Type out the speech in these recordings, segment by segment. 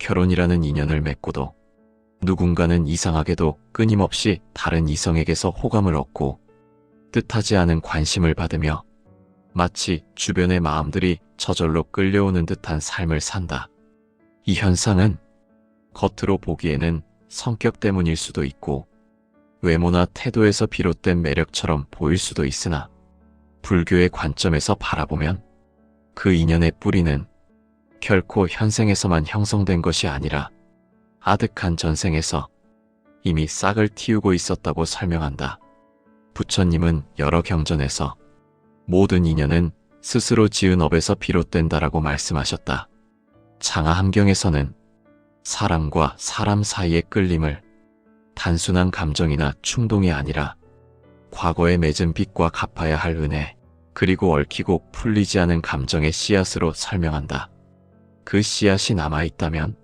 결혼이라는 인연을 맺고도 누군가는 이상하게도 끊임없이 다른 이성에게서 호감을 얻고 뜻하지 않은 관심을 받으며 마치 주변의 마음들이 저절로 끌려오는 듯한 삶을 산다. 이 현상은 겉으로 보기에는 성격 때문일 수도 있고 외모나 태도에서 비롯된 매력처럼 보일 수도 있으나 불교의 관점에서 바라보면 그 인연의 뿌리는 결코 현생에서만 형성된 것이 아니라 아득한 전생에서 이미 싹을 틔우고 있었다고 설명한다. 부처님은 여러 경전에서 모든 인연은 스스로 지은 업에서 비롯된다라고 말씀하셨다. 장하함경에서는 사람과 사람 사이의 끌림을 단순한 감정이나 충동이 아니라 과거에 맺은 빚과 갚아야 할 은혜, 그리고 얽히고 풀리지 않은 감정의 씨앗으로 설명한다. 그 씨앗이 남아있다면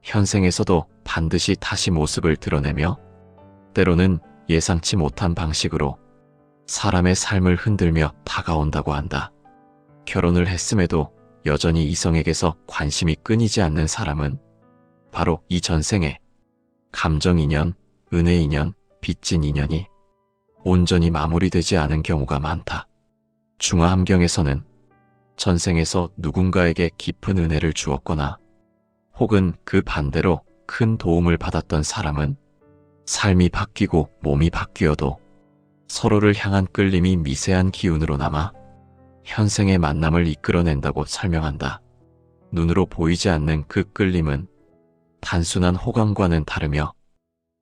현생에서도 반드시 다시 모습을 드러내며 때로는 예상치 못한 방식으로 사람의 삶을 흔들며 다가온다고 한다. 결혼을 했음에도 여전히 이성에게서 관심이 끊이지 않는 사람은 바로 이 전생에 감정 인연, 은혜 인연, 빚진 인연이 온전히 마무리되지 않은 경우가 많다. 중화함경에서는 전생에서 누군가에게 깊은 은혜를 주었거나 혹은 그 반대로 큰 도움을 받았던 사람은 삶이 바뀌고 몸이 바뀌어도 서로를 향한 끌림이 미세한 기운으로 남아 현생의 만남을 이끌어낸다고 설명한다. 눈으로 보이지 않는 그 끌림은 단순한 호감과는 다르며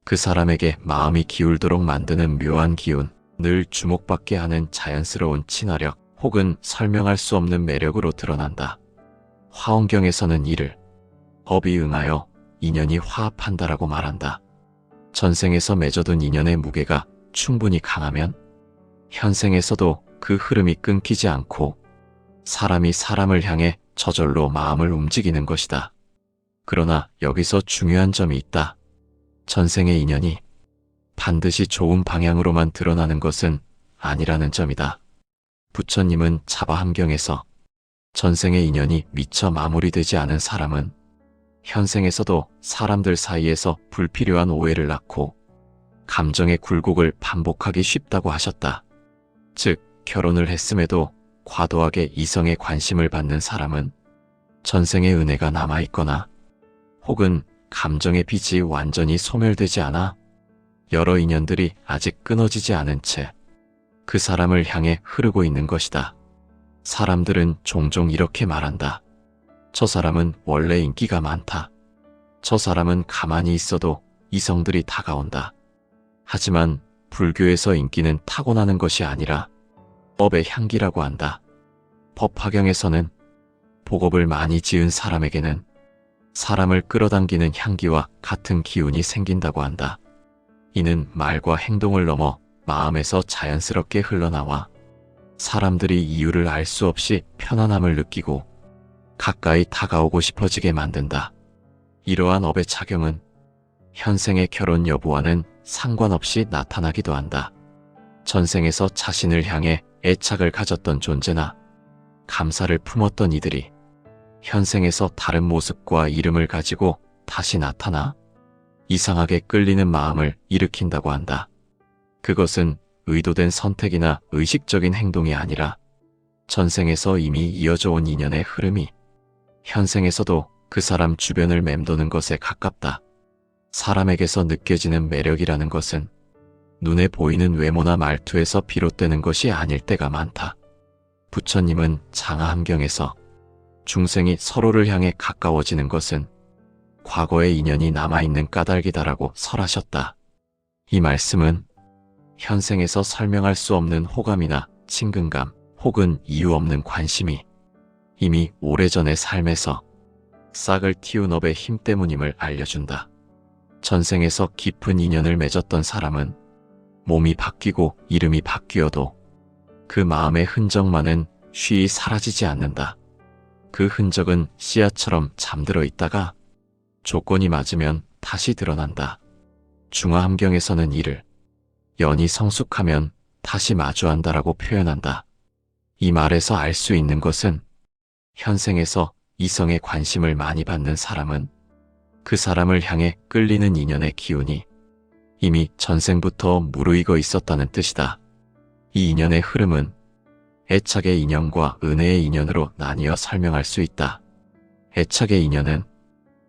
그 사람에게 마음이 기울도록 만드는 묘한 기운, 늘 주목받게 하는 자연스러운 친화력 혹은 설명할 수 없는 매력으로 드러난다. 화엄경에서는 이를 법이 응하여 인연이 화합한다라고 말한다. 전생에서 맺어둔 인연의 무게가 충분히 강하면 현생에서도 그 흐름이 끊기지 않고 사람이 사람을 향해 저절로 마음을 움직이는 것이다. 그러나 여기서 중요한 점이 있다. 전생의 인연이 반드시 좋은 방향으로만 드러나는 것은 아니라는 점이다. 부처님은 자바함경에서 전생의 인연이 미처 마무리되지 않은 사람은 현생에서도 사람들 사이에서 불필요한 오해를 낳고 감정의 굴곡을 반복하기 쉽다고 하셨다. 즉, 결혼을 했음에도 과도하게 이성의 관심을 받는 사람은 전생의 은혜가 남아있거나 혹은 감정의 빚이 완전히 소멸되지 않아 여러 인연들이 아직 끊어지지 않은 채 그 사람을 향해 흐르고 있는 것이다. 사람들은 종종 이렇게 말한다. 저 사람은 원래 인기가 많다. 저 사람은 가만히 있어도 이성들이 다가온다. 하지만 불교에서 인기는 타고나는 것이 아니라 법의 향기라고 한다. 법화경에서는 복업을 많이 지은 사람에게는 사람을 끌어당기는 향기와 같은 기운이 생긴다고 한다. 이는 말과 행동을 넘어 마음에서 자연스럽게 흘러나와 사람들이 이유를 알 수 없이 편안함을 느끼고 가까이 다가오고 싶어지게 만든다. 이러한 업의 작용은 현생의 결혼 여부와는 상관없이 나타나기도 한다. 전생에서 자신을 향해 애착을 가졌던 존재나 감사를 품었던 이들이 현생에서 다른 모습과 이름을 가지고 다시 나타나 이상하게 끌리는 마음을 일으킨다고 한다. 그것은 의도된 선택이나 의식적인 행동이 아니라 전생에서 이미 이어져 온 인연의 흐름이 현생에서도 그 사람 주변을 맴도는 것에 가깝다. 사람에게서 느껴지는 매력이라는 것은 눈에 보이는 외모나 말투에서 비롯되는 것이 아닐 때가 많다. 부처님은 장하함경에서 중생이 서로를 향해 가까워지는 것은 과거의 인연이 남아있는 까닭이다라고 설하셨다. 이 말씀은 현생에서 설명할 수 없는 호감이나 친근감 혹은 이유 없는 관심이 이미 오래전의 삶에서 싹을 틔운 업의 힘 때문임을 알려준다. 전생에서 깊은 인연을 맺었던 사람은 몸이 바뀌고 이름이 바뀌어도 그 마음의 흔적만은 쉬이 사라지지 않는다. 그 흔적은 씨앗처럼 잠들어 있다가 조건이 맞으면 다시 드러난다. 중화함경에서는 이를 연이 성숙하면 다시 마주한다라고 표현한다. 이 말에서 알 수 있는 것은 현생에서 이성의 관심을 많이 받는 사람은 그 사람을 향해 끌리는 인연의 기운이 이미 전생부터 무르익어 있었다는 뜻이다. 이 인연의 흐름은 애착의 인연과 은혜의 인연으로 나뉘어 설명할 수 있다. 애착의 인연은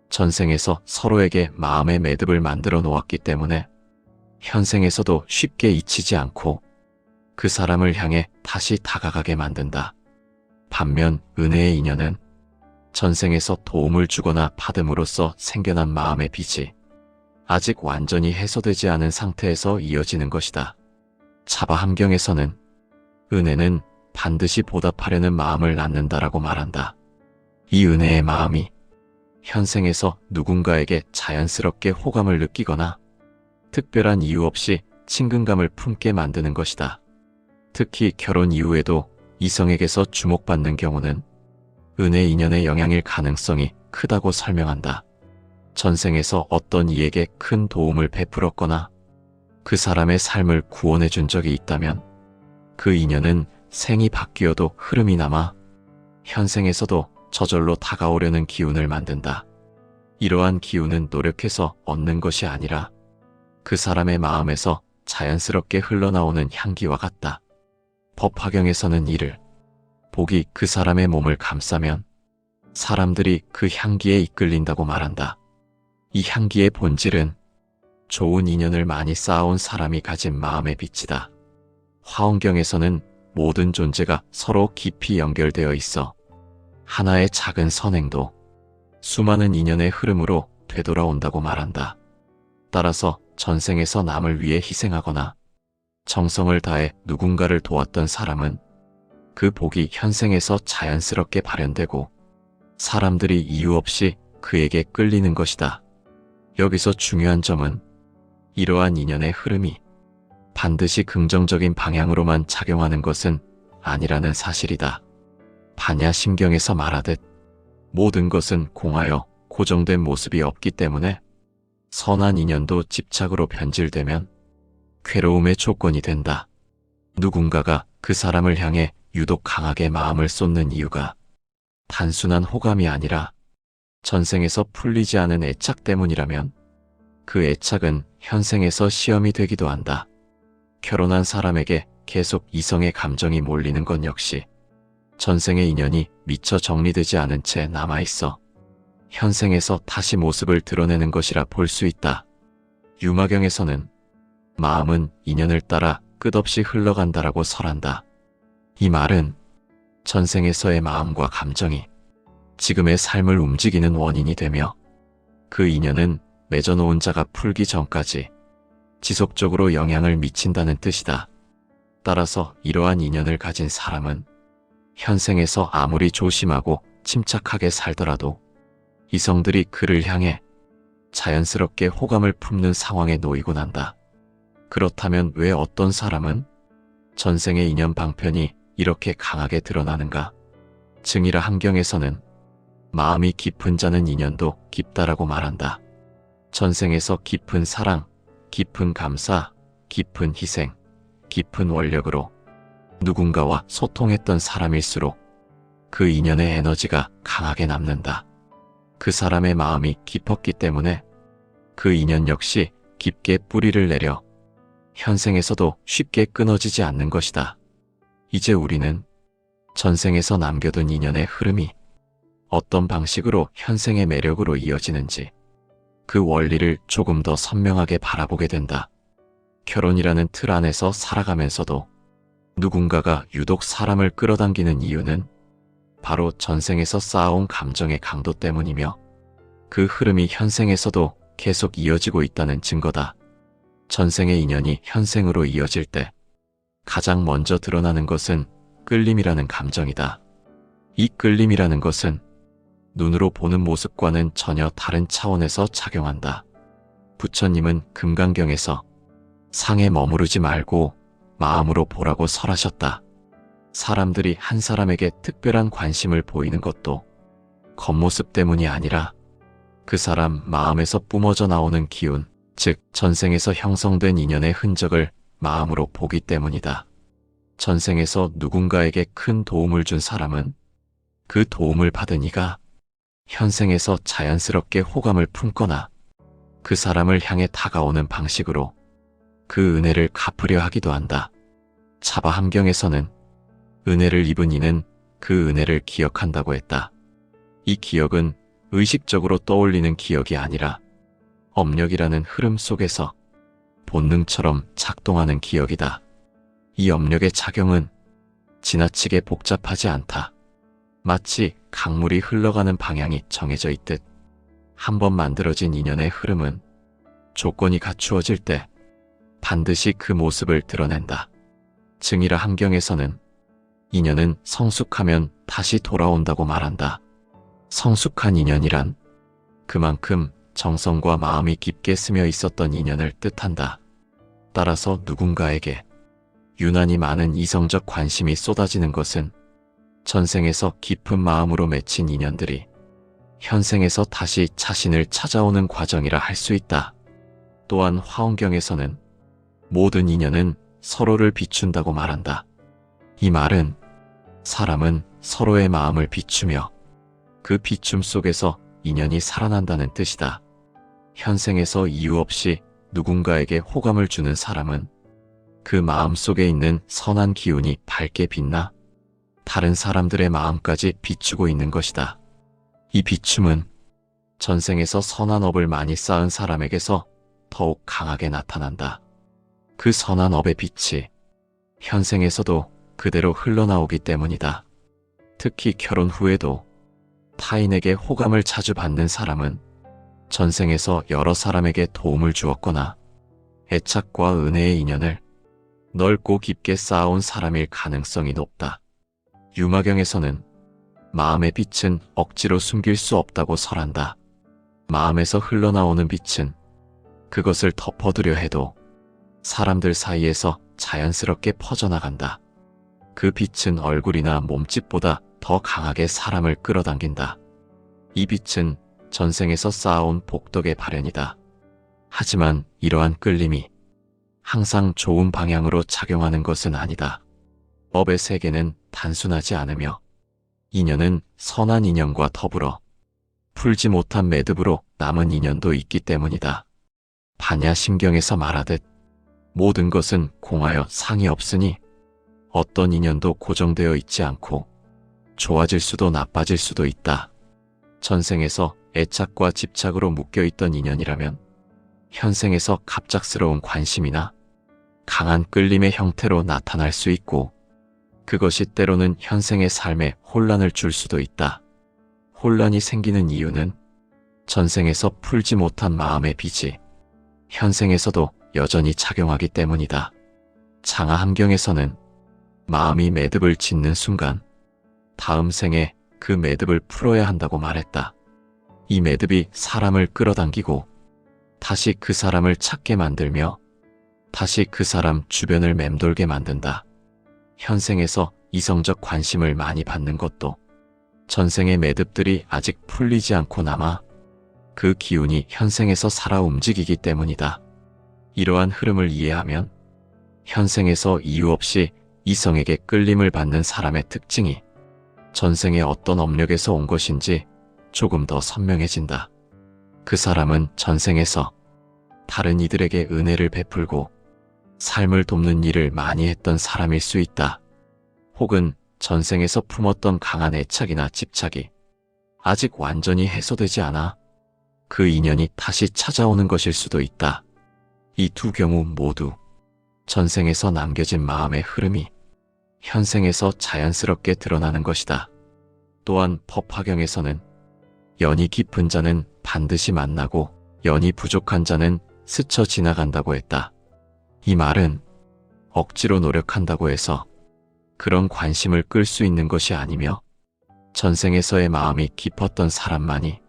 전생에서 서로에게 마음의 매듭을 만들어 놓았기 때문에 현생에서도 쉽게 잊히지 않고 그 사람을 향해 다시 다가가게 만든다. 반면 은혜의 인연은 전생에서 도움을 주거나 받음으로써 생겨난 마음의 빚이 아직 완전히 해소되지 않은 상태에서 이어지는 것이다. 차바 함경에서는 은혜는 반드시 보답하려는 마음을 낳는다라고 말한다. 이 은혜의 마음이 현생에서 누군가에게 자연스럽게 호감을 느끼거나 특별한 이유 없이 친근감을 품게 만드는 것이다. 특히 결혼 이후에도 이성에게서 주목받는 경우는 은혜 인연의 영향일 가능성이 크다고 설명한다. 전생에서 어떤 이에게 큰 도움을 베풀었거나 그 사람의 삶을 구원해 준 적이 있다면 그 인연은 생이 바뀌어도 흐름이 남아 현생에서도 저절로 다가오려는 기운을 만든다. 이러한 기운은 노력해서 얻는 것이 아니라 그 사람의 마음에서 자연스럽게 흘러나오는 향기와 같다. 법화경에서는 이를 복이 그 사람의 몸을 감싸면 사람들이 그 향기에 이끌린다고 말한다. 이 향기의 본질은 좋은 인연을 많이 쌓아온 사람이 가진 마음의 빛이다. 화엄경에서는 모든 존재가 서로 깊이 연결되어 있어 하나의 작은 선행도 수많은 인연의 흐름으로 되돌아온다고 말한다. 따라서 전생에서 남을 위해 희생하거나 정성을 다해 누군가를 도왔던 사람은 그 복이 현생에서 자연스럽게 발현되고 사람들이 이유 없이 그에게 끌리는 것이다. 여기서 중요한 점은 이러한 인연의 흐름이 반드시 긍정적인 방향으로만 작용하는 것은 아니라는 사실이다. 반야심경에서 말하듯 모든 것은 공하여 고정된 모습이 없기 때문에 선한 인연도 집착으로 변질되면 괴로움의 조건이 된다. 누군가가 그 사람을 향해 유독 강하게 마음을 쏟는 이유가 단순한 호감이 아니라 전생에서 풀리지 않은 애착 때문이라면 그 애착은 현생에서 시험이 되기도 한다. 결혼한 사람에게 계속 이성의 감정이 몰리는 건 역시 전생의 인연이 미처 정리되지 않은 채 남아있어 현생에서 다시 모습을 드러내는 것이라 볼 수 있다. 유마경에서는 마음은 인연을 따라 끝없이 흘러간다라고 설한다. 이 말은 전생에서의 마음과 감정이 지금의 삶을 움직이는 원인이 되며 그 인연은 맺어놓은 자가 풀기 전까지 지속적으로 영향을 미친다는 뜻이다. 따라서 이러한 인연을 가진 사람은 현생에서 아무리 조심하고 침착하게 살더라도 이성들이 그를 향해 자연스럽게 호감을 품는 상황에 놓이곤 한다. 그렇다면 왜 어떤 사람은 전생의 인연 방편이 이렇게 강하게 드러나는가? 증이라 함경에서는 마음이 깊은 자는 인연도 깊다라고 말한다. 전생에서 깊은 사랑, 깊은 감사, 깊은 희생, 깊은 원력으로 누군가와 소통했던 사람일수록 그 인연의 에너지가 강하게 남는다. 그 사람의 마음이 깊었기 때문에 그 인연 역시 깊게 뿌리를 내려 현생에서도 쉽게 끊어지지 않는 것이다. 이제 우리는 전생에서 남겨둔 인연의 흐름이 어떤 방식으로 현생의 매력으로 이어지는지 그 원리를 조금 더 선명하게 바라보게 된다. 결혼이라는 틀 안에서 살아가면서도 누군가가 유독 사람을 끌어당기는 이유는 바로 전생에서 쌓아온 감정의 강도 때문이며 그 흐름이 현생에서도 계속 이어지고 있다는 증거다. 전생의 인연이 현생으로 이어질 때 가장 먼저 드러나는 것은 끌림이라는 감정이다. 이 끌림이라는 것은 눈으로 보는 모습과는 전혀 다른 차원에서 작용한다. 부처님은 금강경에서 상에 머무르지 말고 마음으로 보라고 설하셨다. 사람들이 한 사람에게 특별한 관심을 보이는 것도 겉모습 때문이 아니라 그 사람 마음에서 뿜어져 나오는 기운, 즉 전생에서 형성된 인연의 흔적을 마음으로 보기 때문이다. 전생에서 누군가에게 큰 도움을 준 사람은 그 도움을 받은 이가 현생에서 자연스럽게 호감을 품거나 그 사람을 향해 다가오는 방식으로 그 은혜를 갚으려 하기도 한다. 차바 함경에서는 은혜를 입은 이는 그 은혜를 기억한다고 했다. 이 기억은 의식적으로 떠올리는 기억이 아니라 업력이라는 흐름 속에서 본능처럼 작동하는 기억이다. 이 업력의 작용은 지나치게 복잡하지 않다. 마치 강물이 흘러가는 방향이 정해져 있듯 한 번 만들어진 인연의 흐름은 조건이 갖추어질 때 반드시 그 모습을 드러낸다. 증이라 함경에서는 인연은 성숙하면 다시 돌아온다고 말한다. 성숙한 인연이란 그만큼 정성과 마음이 깊게 스며 있었던 인연을 뜻한다. 따라서 누군가에게 유난히 많은 이성적 관심이 쏟아지는 것은 전생에서 깊은 마음으로 맺힌 인연들이 현생에서 다시 자신을 찾아오는 과정이라 할 수 있다. 또한 화엄경에서는 모든 인연은 서로를 비춘다고 말한다. 이 말은 사람은 서로의 마음을 비추며 그 비춤 속에서 인연이 살아난다는 뜻이다. 현생에서 이유 없이 누군가에게 호감을 주는 사람은 그 마음 속에 있는 선한 기운이 밝게 빛나 다른 사람들의 마음까지 비추고 있는 것이다. 이 비춤은 전생에서 선한 업을 많이 쌓은 사람에게서 더욱 강하게 나타난다. 그 선한 업의 빛이 현생에서도 그대로 흘러나오기 때문이다. 특히 결혼 후에도 타인에게 호감을 자주 받는 사람은 전생에서 여러 사람에게 도움을 주었거나 애착과 은혜의 인연을 넓고 깊게 쌓아온 사람일 가능성이 높다. 유마경에서는 마음의 빛은 억지로 숨길 수 없다고 설한다. 마음에서 흘러나오는 빛은 그것을 덮어두려 해도 사람들 사이에서 자연스럽게 퍼져나간다. 그 빛은 얼굴이나 몸집보다 더 강하게 사람을 끌어당긴다. 이 빛은 전생에서 쌓아온 복덕의 발현이다. 하지만 이러한 끌림이 항상 좋은 방향으로 작용하는 것은 아니다. 업의 세계는 단순하지 않으며 인연은 선한 인연과 더불어 풀지 못한 매듭으로 남은 인연도 있기 때문이다. 반야심경에서 말하듯 모든 것은 공하여 상이 없으니 어떤 인연도 고정되어 있지 않고 좋아질 수도 나빠질 수도 있다. 전생에서 애착과 집착으로 묶여있던 인연이라면 현생에서 갑작스러운 관심이나 강한 끌림의 형태로 나타날 수 있고 그것이 때로는 현생의 삶에 혼란을 줄 수도 있다. 혼란이 생기는 이유는 전생에서 풀지 못한 마음의 빚이 현생에서도 여전히 작용하기 때문이다. 장하함경에서는 마음이 매듭을 짓는 순간 다음 생에 그 매듭을 풀어야 한다고 말했다. 이 매듭이 사람을 끌어당기고 다시 그 사람을 찾게 만들며 다시 그 사람 주변을 맴돌게 만든다. 현생에서 이성적 관심을 많이 받는 것도 전생의 매듭들이 아직 풀리지 않고 남아 그 기운이 현생에서 살아 움직이기 때문이다. 이러한 흐름을 이해하면 현생에서 이유 없이 이성에게 끌림을 받는 사람의 특징이 전생의 어떤 업력에서 온 것인지 조금 더 선명해진다. 그 사람은 전생에서 다른 이들에게 은혜를 베풀고 삶을 돕는 일을 많이 했던 사람일 수 있다. 혹은 전생에서 품었던 강한 애착이나 집착이 아직 완전히 해소되지 않아 그 인연이 다시 찾아오는 것일 수도 있다. 이 두 경우 모두 전생에서 남겨진 마음의 흐름이 현생에서 자연스럽게 드러나는 것이다. 또한 법화경에서는 연이 깊은 자는 반드시 만나고 연이 부족한 자는 스쳐 지나간다고 했다. 이 말은 억지로 노력한다고 해서 그런 관심을 끌 수 있는 것이 아니며 전생에서의 마음이 깊었던 사람만이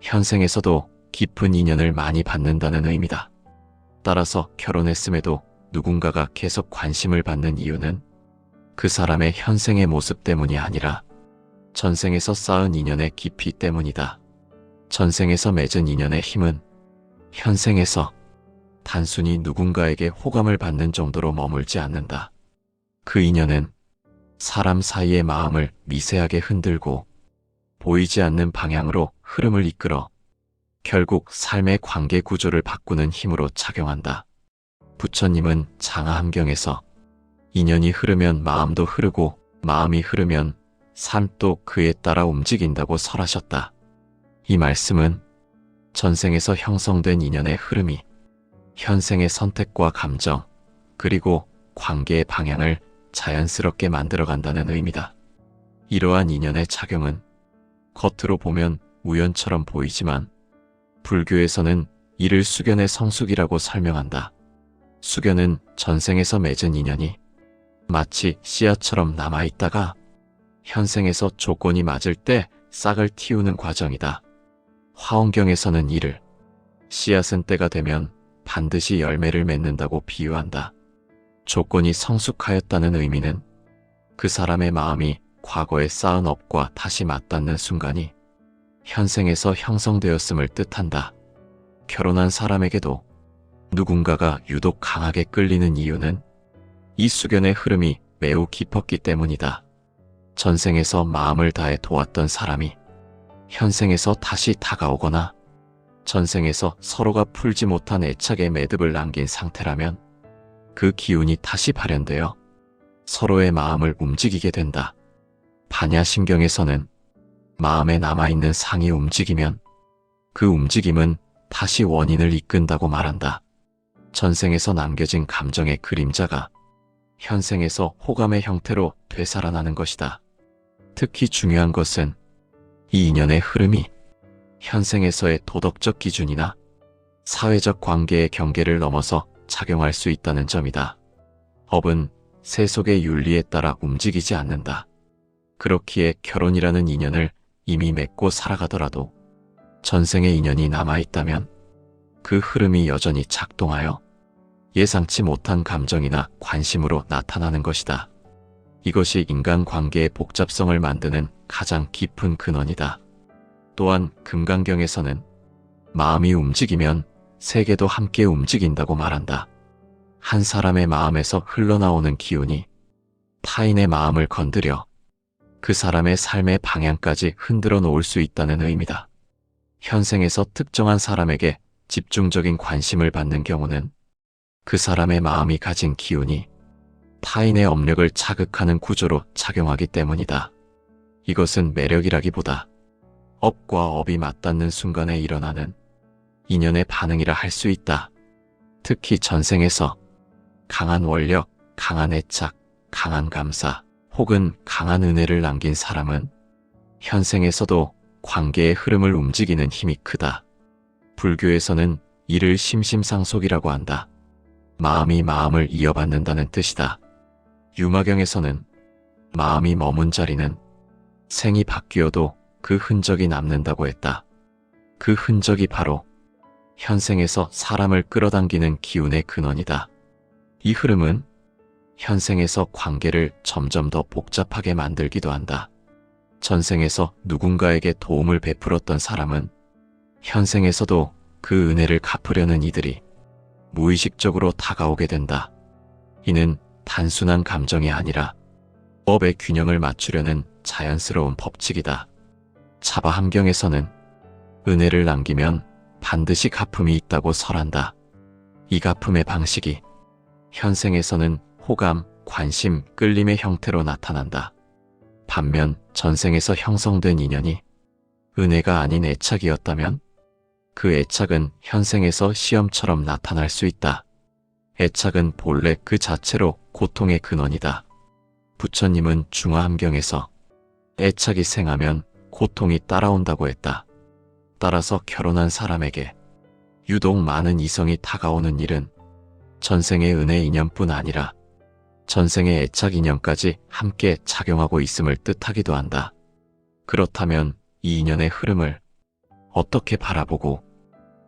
현생에서도 깊은 인연을 많이 받는다는 의미다. 따라서 결혼했음에도 누군가가 계속 관심을 받는 이유는 그 사람의 현생의 모습 때문이 아니라 전생에서 쌓은 인연의 깊이 때문이다. 전생에서 맺은 인연의 힘은 현생에서 단순히 누군가에게 호감을 받는 정도로 머물지 않는다. 그 인연은 사람 사이의 마음을 미세하게 흔들고 보이지 않는 방향으로 흐름을 이끌어 결국 삶의 관계 구조를 바꾸는 힘으로 작용한다. 부처님은 장하함경에서 인연이 흐르면 마음도 흐르고 마음이 흐르면 삶도 그에 따라 움직인다고 설하셨다. 이 말씀은 전생에서 형성된 인연의 흐름이 현생의 선택과 감정 그리고 관계의 방향을 자연스럽게 만들어간다는 의미다. 이러한 인연의 작용은 겉으로 보면 우연처럼 보이지만 불교에서는 이를 수견의 성숙이라고 설명한다. 수견은 전생에서 맺은 인연이 마치 씨앗처럼 남아있다가 현생에서 조건이 맞을 때 싹을 틔우는 과정이다. 화엄경에서는 이를 씨앗은 때가 되면 반드시 열매를 맺는다고 비유한다. 조건이 성숙하였다는 의미는 그 사람의 마음이 과거에 쌓은 업과 다시 맞닿는 순간이 현생에서 형성되었음을 뜻한다. 결혼한 사람에게도 누군가가 유독 강하게 끌리는 이유는 이 수견의 흐름이 매우 깊었기 때문이다. 전생에서 마음을 다해 도왔던 사람이 현생에서 다시 다가오거나 전생에서 서로가 풀지 못한 애착의 매듭을 남긴 상태라면 그 기운이 다시 발현되어 서로의 마음을 움직이게 된다. 반야심경에서는 마음에 남아있는 상이 움직이면 그 움직임은 다시 원인을 이끈다고 말한다. 전생에서 남겨진 감정의 그림자가 현생에서 호감의 형태로 되살아나는 것이다. 특히 중요한 것은 이 인연의 흐름이 현생에서의 도덕적 기준이나 사회적 관계의 경계를 넘어서 작용할 수 있다는 점이다. 업은 세속의 윤리에 따라 움직이지 않는다. 그렇기에 결혼이라는 인연을 이미 맺고 살아가더라도 전생의 인연이 남아있다면 그 흐름이 여전히 작동하여 예상치 못한 감정이나 관심으로 나타나는 것이다. 이것이 인간관계의 복잡성을 만드는 가장 깊은 근원이다. 또한 금강경에서는 마음이 움직이면 세계도 함께 움직인다고 말한다. 한 사람의 마음에서 흘러나오는 기운이 타인의 마음을 건드려 그 사람의 삶의 방향까지 흔들어 놓을 수 있다는 의미다. 현생에서 특정한 사람에게 집중적인 관심을 받는 경우는 그 사람의 마음이 가진 기운이 타인의 업력을 자극하는 구조로 작용하기 때문이다. 이것은 매력이라기보다 업과 업이 맞닿는 순간에 일어나는 인연의 반응이라 할 수 있다. 특히 전생에서 강한 원력, 강한 애착, 강한 감사, 혹은 강한 은혜를 남긴 사람은 현생에서도 관계의 흐름을 움직이는 힘이 크다. 불교에서는 이를 심심상속이라고 한다. 마음이 마음을 이어받는다는 뜻이다. 유마경에서는 마음이 머문 자리는 생이 바뀌어도 그 흔적이 남는다고 했다. 그 흔적이 바로 현생에서 사람을 끌어당기는 기운의 근원이다. 이 흐름은 현생에서 관계를 점점 더 복잡하게 만들기도 한다. 전생에서 누군가에게 도움을 베풀었던 사람은 현생에서도 그 은혜를 갚으려는 이들이 무의식적으로 다가오게 된다. 이는 단순한 감정이 아니라 법의 균형을 맞추려는 자연스러운 법칙이다. 차바함경에서는 은혜를 남기면 반드시 갚음이 있다고 설한다. 이 갚음의 방식이 현생에서는 호감, 관심, 끌림의 형태로 나타난다. 반면 전생에서 형성된 인연이 은혜가 아닌 애착이었다면 그 애착은 현생에서 시험처럼 나타날 수 있다. 애착은 본래 그 자체로 고통의 근원이다. 부처님은 중화함경에서 애착이 생하면 고통이 따라온다고 했다. 따라서 결혼한 사람에게 유독 많은 이성이 다가오는 일은 전생의 은혜 인연뿐 아니라 전생의 애착 인연까지 함께 작용하고 있음을 뜻하기도 한다. 그렇다면 이 인연의 흐름을 어떻게 바라보고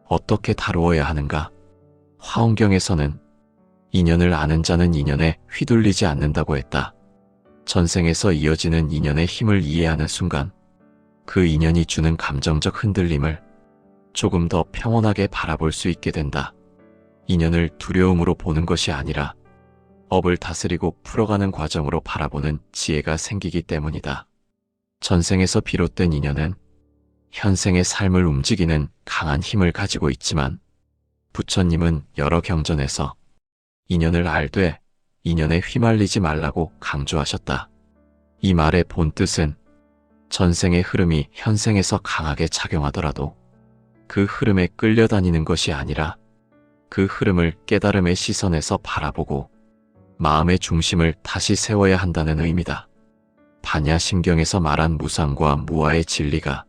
어떻게 다루어야 하는가? 화엄경에서는 인연을 아는 자는 인연에 휘둘리지 않는다고 했다. 전생에서 이어지는 인연의 힘을 이해하는 순간 그 인연이 주는 감정적 흔들림을 조금 더 평온하게 바라볼 수 있게 된다. 인연을 두려움으로 보는 것이 아니라 업을 다스리고 풀어가는 과정으로 바라보는 지혜가 생기기 때문이다. 전생에서 비롯된 인연은 현생의 삶을 움직이는 강한 힘을 가지고 있지만 부처님은 여러 경전에서 인연을 알되 인연에 휘말리지 말라고 강조하셨다. 이 말의 본뜻은 전생의 흐름이 현생에서 강하게 작용하더라도 그 흐름에 끌려다니는 것이 아니라 그 흐름을 깨달음의 시선에서 바라보고 마음의 중심을 다시 세워야 한다는 의미다. 반야심경에서 말한 무상과 무아의 진리가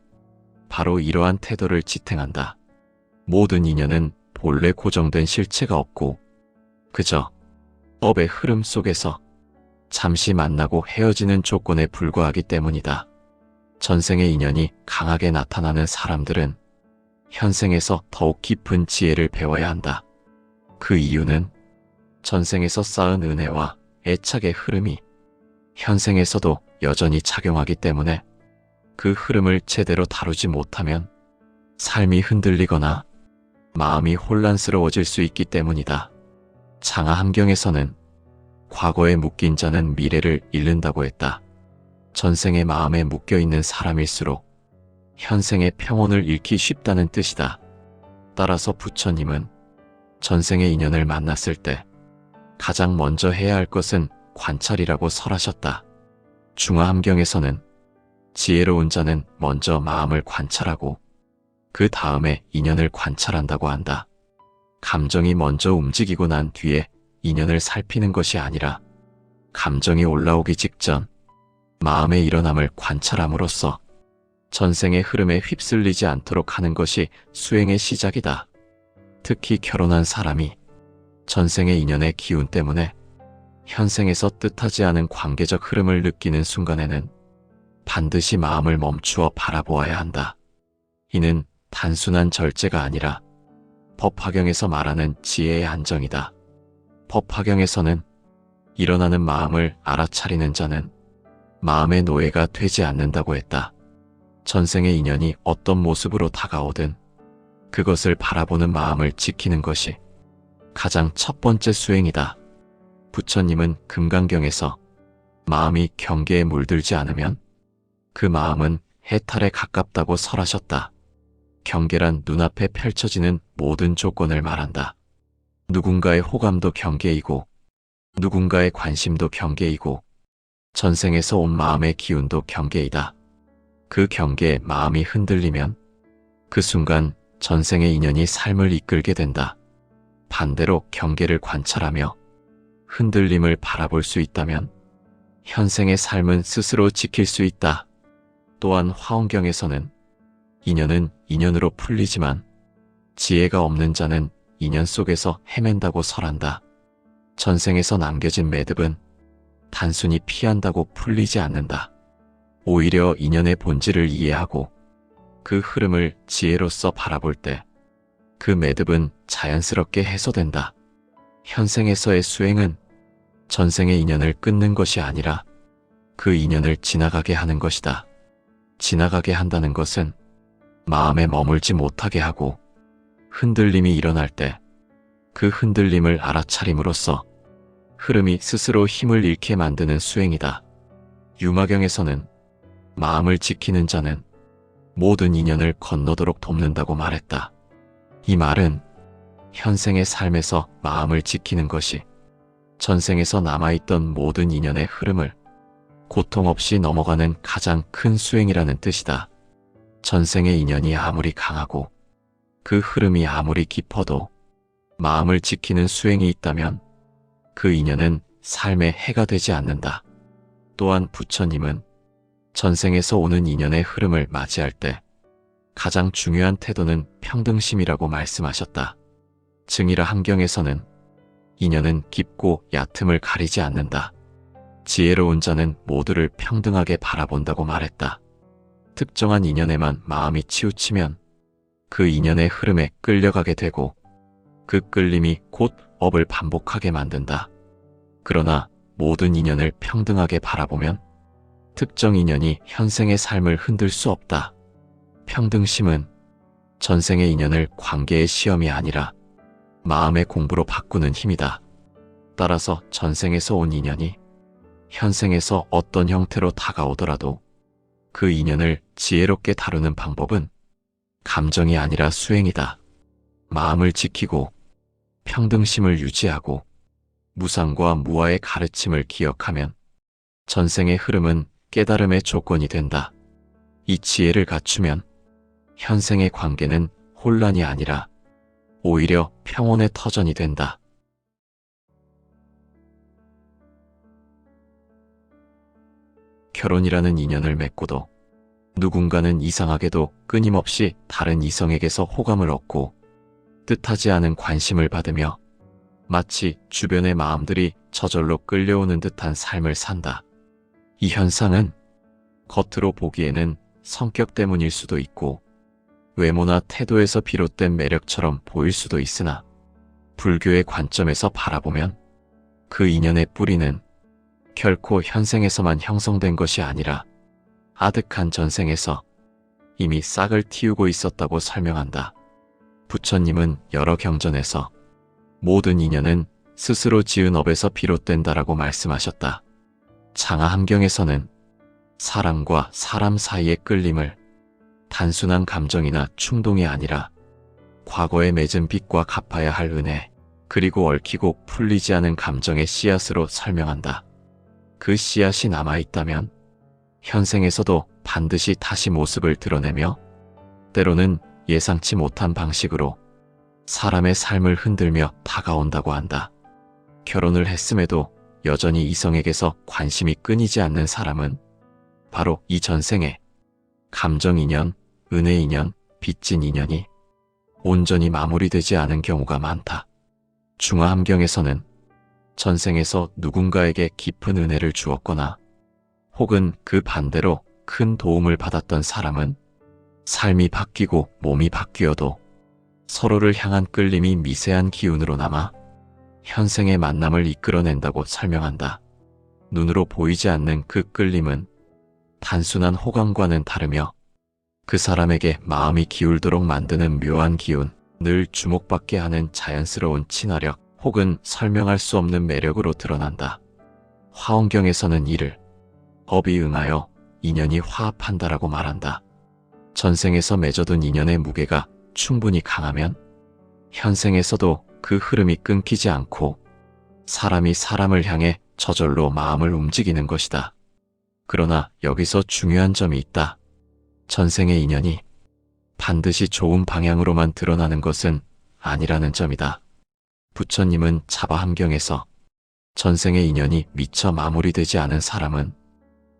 바로 이러한 태도를 지탱한다. 모든 인연은 본래 고정된 실체가 없고 그저 업의 흐름 속에서 잠시 만나고 헤어지는 조건에 불과하기 때문이다. 전생의 인연이 강하게 나타나는 사람들은 현생에서 더욱 깊은 지혜를 배워야 한다. 그 이유는 전생에서 쌓은 은혜와 애착의 흐름이 현생에서도 여전히 작용하기 때문에 그 흐름을 제대로 다루지 못하면 삶이 흔들리거나 마음이 혼란스러워질 수 있기 때문이다. 장하함경에서는 과거에 묶인 자는 미래를 잃는다고 했다. 전생의 마음에 묶여있는 사람일수록 현생의 평온을 잃기 쉽다는 뜻이다. 따라서 부처님은 전생의 인연을 만났을 때 가장 먼저 해야 할 것은 관찰이라고 설하셨다. 중화함경에서는 지혜로운 자는 먼저 마음을 관찰하고 그 다음에 인연을 관찰한다고 한다. 감정이 먼저 움직이고 난 뒤에 인연을 살피는 것이 아니라 감정이 올라오기 직전 마음의 일어남을 관찰함으로써 전생의 흐름에 휩쓸리지 않도록 하는 것이 수행의 시작이다. 특히 결혼한 사람이 전생의 인연의 기운 때문에 현생에서 뜻하지 않은 관계적 흐름을 느끼는 순간에는 반드시 마음을 멈추어 바라보아야 한다. 이는 단순한 절제가 아니라 법화경에서 말하는 지혜의 안정이다. 법화경에서는 일어나는 마음을 알아차리는 자는 마음의 노예가 되지 않는다고 했다. 전생의 인연이 어떤 모습으로 다가오든 그것을 바라보는 마음을 지키는 것이 가장 첫 번째 수행이다. 부처님은 금강경에서 마음이 경계에 물들지 않으면 그 마음은 해탈에 가깝다고 설하셨다. 경계란 눈앞에 펼쳐지는 모든 조건을 말한다. 누군가의 호감도 경계이고 누군가의 관심도 경계이고 전생에서 온 마음의 기운도 경계이다. 그 경계에 마음이 흔들리면 그 순간 전생의 인연이 삶을 이끌게 된다. 반대로 경계를 관찰하며 흔들림을 바라볼 수 있다면 현생의 삶은 스스로 지킬 수 있다. 또한 화엄경에서는 인연은 인연으로 풀리지만 지혜가 없는 자는 인연 속에서 헤맨다고 설한다. 전생에서 남겨진 매듭은 단순히 피한다고 풀리지 않는다. 오히려 인연의 본질을 이해하고 그 흐름을 지혜로써 바라볼 때 그 매듭은 자연스럽게 해소된다. 현생에서의 수행은 전생의 인연을 끊는 것이 아니라 그 인연을 지나가게 하는 것이다. 지나가게 한다는 것은 마음에 머물지 못하게 하고 흔들림이 일어날 때 그 흔들림을 알아차림으로써 흐름이 스스로 힘을 잃게 만드는 수행이다. 유마경에서는 마음을 지키는 자는 모든 인연을 건너도록 돕는다고 말했다. 이 말은 현생의 삶에서 마음을 지키는 것이 전생에서 남아있던 모든 인연의 흐름을 고통 없이 넘어가는 가장 큰 수행이라는 뜻이다. 전생의 인연이 아무리 강하고 그 흐름이 아무리 깊어도 마음을 지키는 수행이 있다면 그 인연은 삶의 해가 되지 않는다. 또한 부처님은 전생에서 오는 인연의 흐름을 맞이할 때 가장 중요한 태도는 평등심이라고 말씀하셨다. 증이라 함경에서는 인연은 깊고 얕음을 가리지 않는다. 지혜로운 자는 모두를 평등하게 바라본다고 말했다. 특정한 인연에만 마음이 치우치면 그 인연의 흐름에 끌려가게 되고 그 끌림이 곧 업을 반복하게 만든다. 그러나 모든 인연을 평등하게 바라보면 특정 인연이 현생의 삶을 흔들 수 없다. 평등심은 전생의 인연을 관계의 시험이 아니라 마음의 공부로 바꾸는 힘이다. 따라서 전생에서 온 인연이 현생에서 어떤 형태로 다가오더라도 그 인연을 지혜롭게 다루는 방법은 감정이 아니라 수행이다. 마음을 지키고 평등심을 유지하고 무상과 무아의 가르침을 기억하면 전생의 흐름은 깨달음의 조건이 된다. 이 지혜를 갖추면 현생의 관계는 혼란이 아니라 오히려 평온의 터전이 된다. 결혼이라는 인연을 맺고도 누군가는 이상하게도 끊임없이 다른 이성에게서 호감을 얻고 뜻하지 않은 관심을 받으며 마치 주변의 마음들이 저절로 끌려오는 듯한 삶을 산다. 이 현상은 겉으로 보기에는 성격 때문일 수도 있고 외모나 태도에서 비롯된 매력처럼 보일 수도 있으나 불교의 관점에서 바라보면 그 인연의 뿌리는 결코 현생에서만 형성된 것이 아니라 아득한 전생에서 이미 싹을 틔우고 있었다고 설명한다. 부처님은 여러 경전에서 모든 인연은 스스로 지은 업에서 비롯된다라고 말씀하셨다. 장하함경에서는 사람과 사람 사이의 끌림을 단순한 감정이나 충동이 아니라 과거에 맺은 빚과 갚아야 할 은혜, 그리고 얽히고 풀리지 않은 감정의 씨앗으로 설명한다. 그 씨앗이 남아있다면 현생에서도 반드시 다시 모습을 드러내며 때로는 예상치 못한 방식으로 사람의 삶을 흔들며 다가온다고 한다. 결혼을 했음에도 여전히 이성에게서 관심이 끊이지 않는 사람은 바로 이 전생에 감정 인연, 은혜 인연, 빚진 인연이 온전히 마무리되지 않은 경우가 많다. 중화함경에서는 전생에서 누군가에게 깊은 은혜를 주었거나 혹은 그 반대로 큰 도움을 받았던 사람은 삶이 바뀌고 몸이 바뀌어도 서로를 향한 끌림이 미세한 기운으로 남아 현생의 만남을 이끌어낸다고 설명한다. 눈으로 보이지 않는 그 끌림은 단순한 호감과는 다르며 그 사람에게 마음이 기울도록 만드는 묘한 기운, 늘 주목받게 하는 자연스러운 친화력 혹은 설명할 수 없는 매력으로 드러난다. 화엄경에서는 이를 업이 응하여 인연이 화합한다라고 말한다. 전생에서 맺어둔 인연의 무게가 충분히 강하면 현생에서도 그 흐름이 끊기지 않고 사람이 사람을 향해 저절로 마음을 움직이는 것이다. 그러나 여기서 중요한 점이 있다. 전생의 인연이 반드시 좋은 방향으로만 드러나는 것은 아니라는 점이다. 부처님은 자바함경에서 전생의 인연이 미처 마무리되지 않은 사람은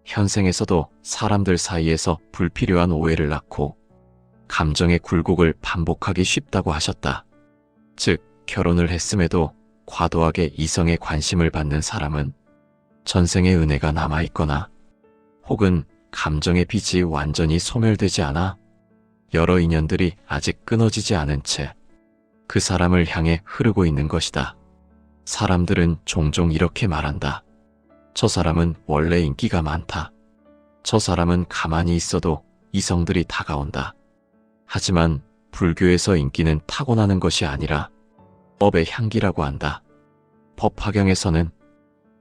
현생에서도 사람들 사이에서 불필요한 오해를 낳고 감정의 굴곡을 반복하기 쉽다고 하셨다. 즉, 결혼을 했음에도 과도하게 이성의 관심을 받는 사람은 전생의 은혜가 남아있거나 혹은 감정의 빚이 완전히 소멸되지 않아 여러 인연들이 아직 끊어지지 않은 채 그 사람을 향해 흐르고 있는 것이다. 사람들은 종종 이렇게 말한다. 저 사람은 원래 인기가 많다. 저 사람은 가만히 있어도 이성들이 다가온다. 하지만 불교에서 인기는 타고나는 것이 아니라 법의 향기라고 한다. 법화경에서는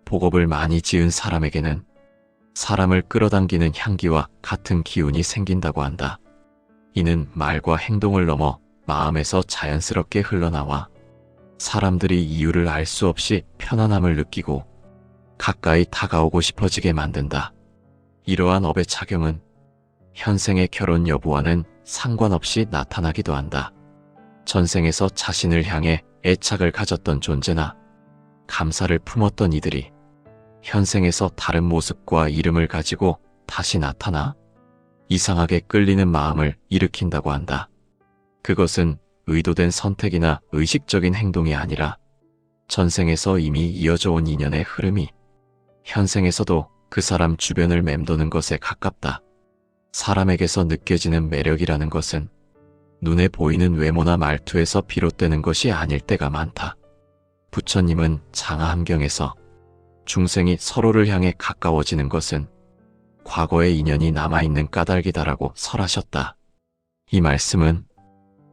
복업을 많이 지은 사람에게는 사람을 끌어당기는 향기와 같은 기운이 생긴다고 한다. 이는 말과 행동을 넘어 마음에서 자연스럽게 흘러나와 사람들이 이유를 알 수 없이 편안함을 느끼고 가까이 다가오고 싶어지게 만든다. 이러한 업의 작용은 현생의 결혼 여부와는 상관없이 나타나기도 한다. 전생에서 자신을 향해 애착을 가졌던 존재나 감사를 품었던 이들이 현생에서 다른 모습과 이름을 가지고 다시 나타나 이상하게 끌리는 마음을 일으킨다고 한다. 그것은 의도된 선택이나 의식적인 행동이 아니라 전생에서 이미 이어져 온 인연의 흐름이 현생에서도 그 사람 주변을 맴도는 것에 가깝다. 사람에게서 느껴지는 매력이라는 것은 눈에 보이는 외모나 말투에서 비롯되는 것이 아닐 때가 많다. 부처님은 장하함경에서 중생이 서로를 향해 가까워지는 것은 과거의 인연이 남아있는 까닭이다라고 설하셨다. 이 말씀은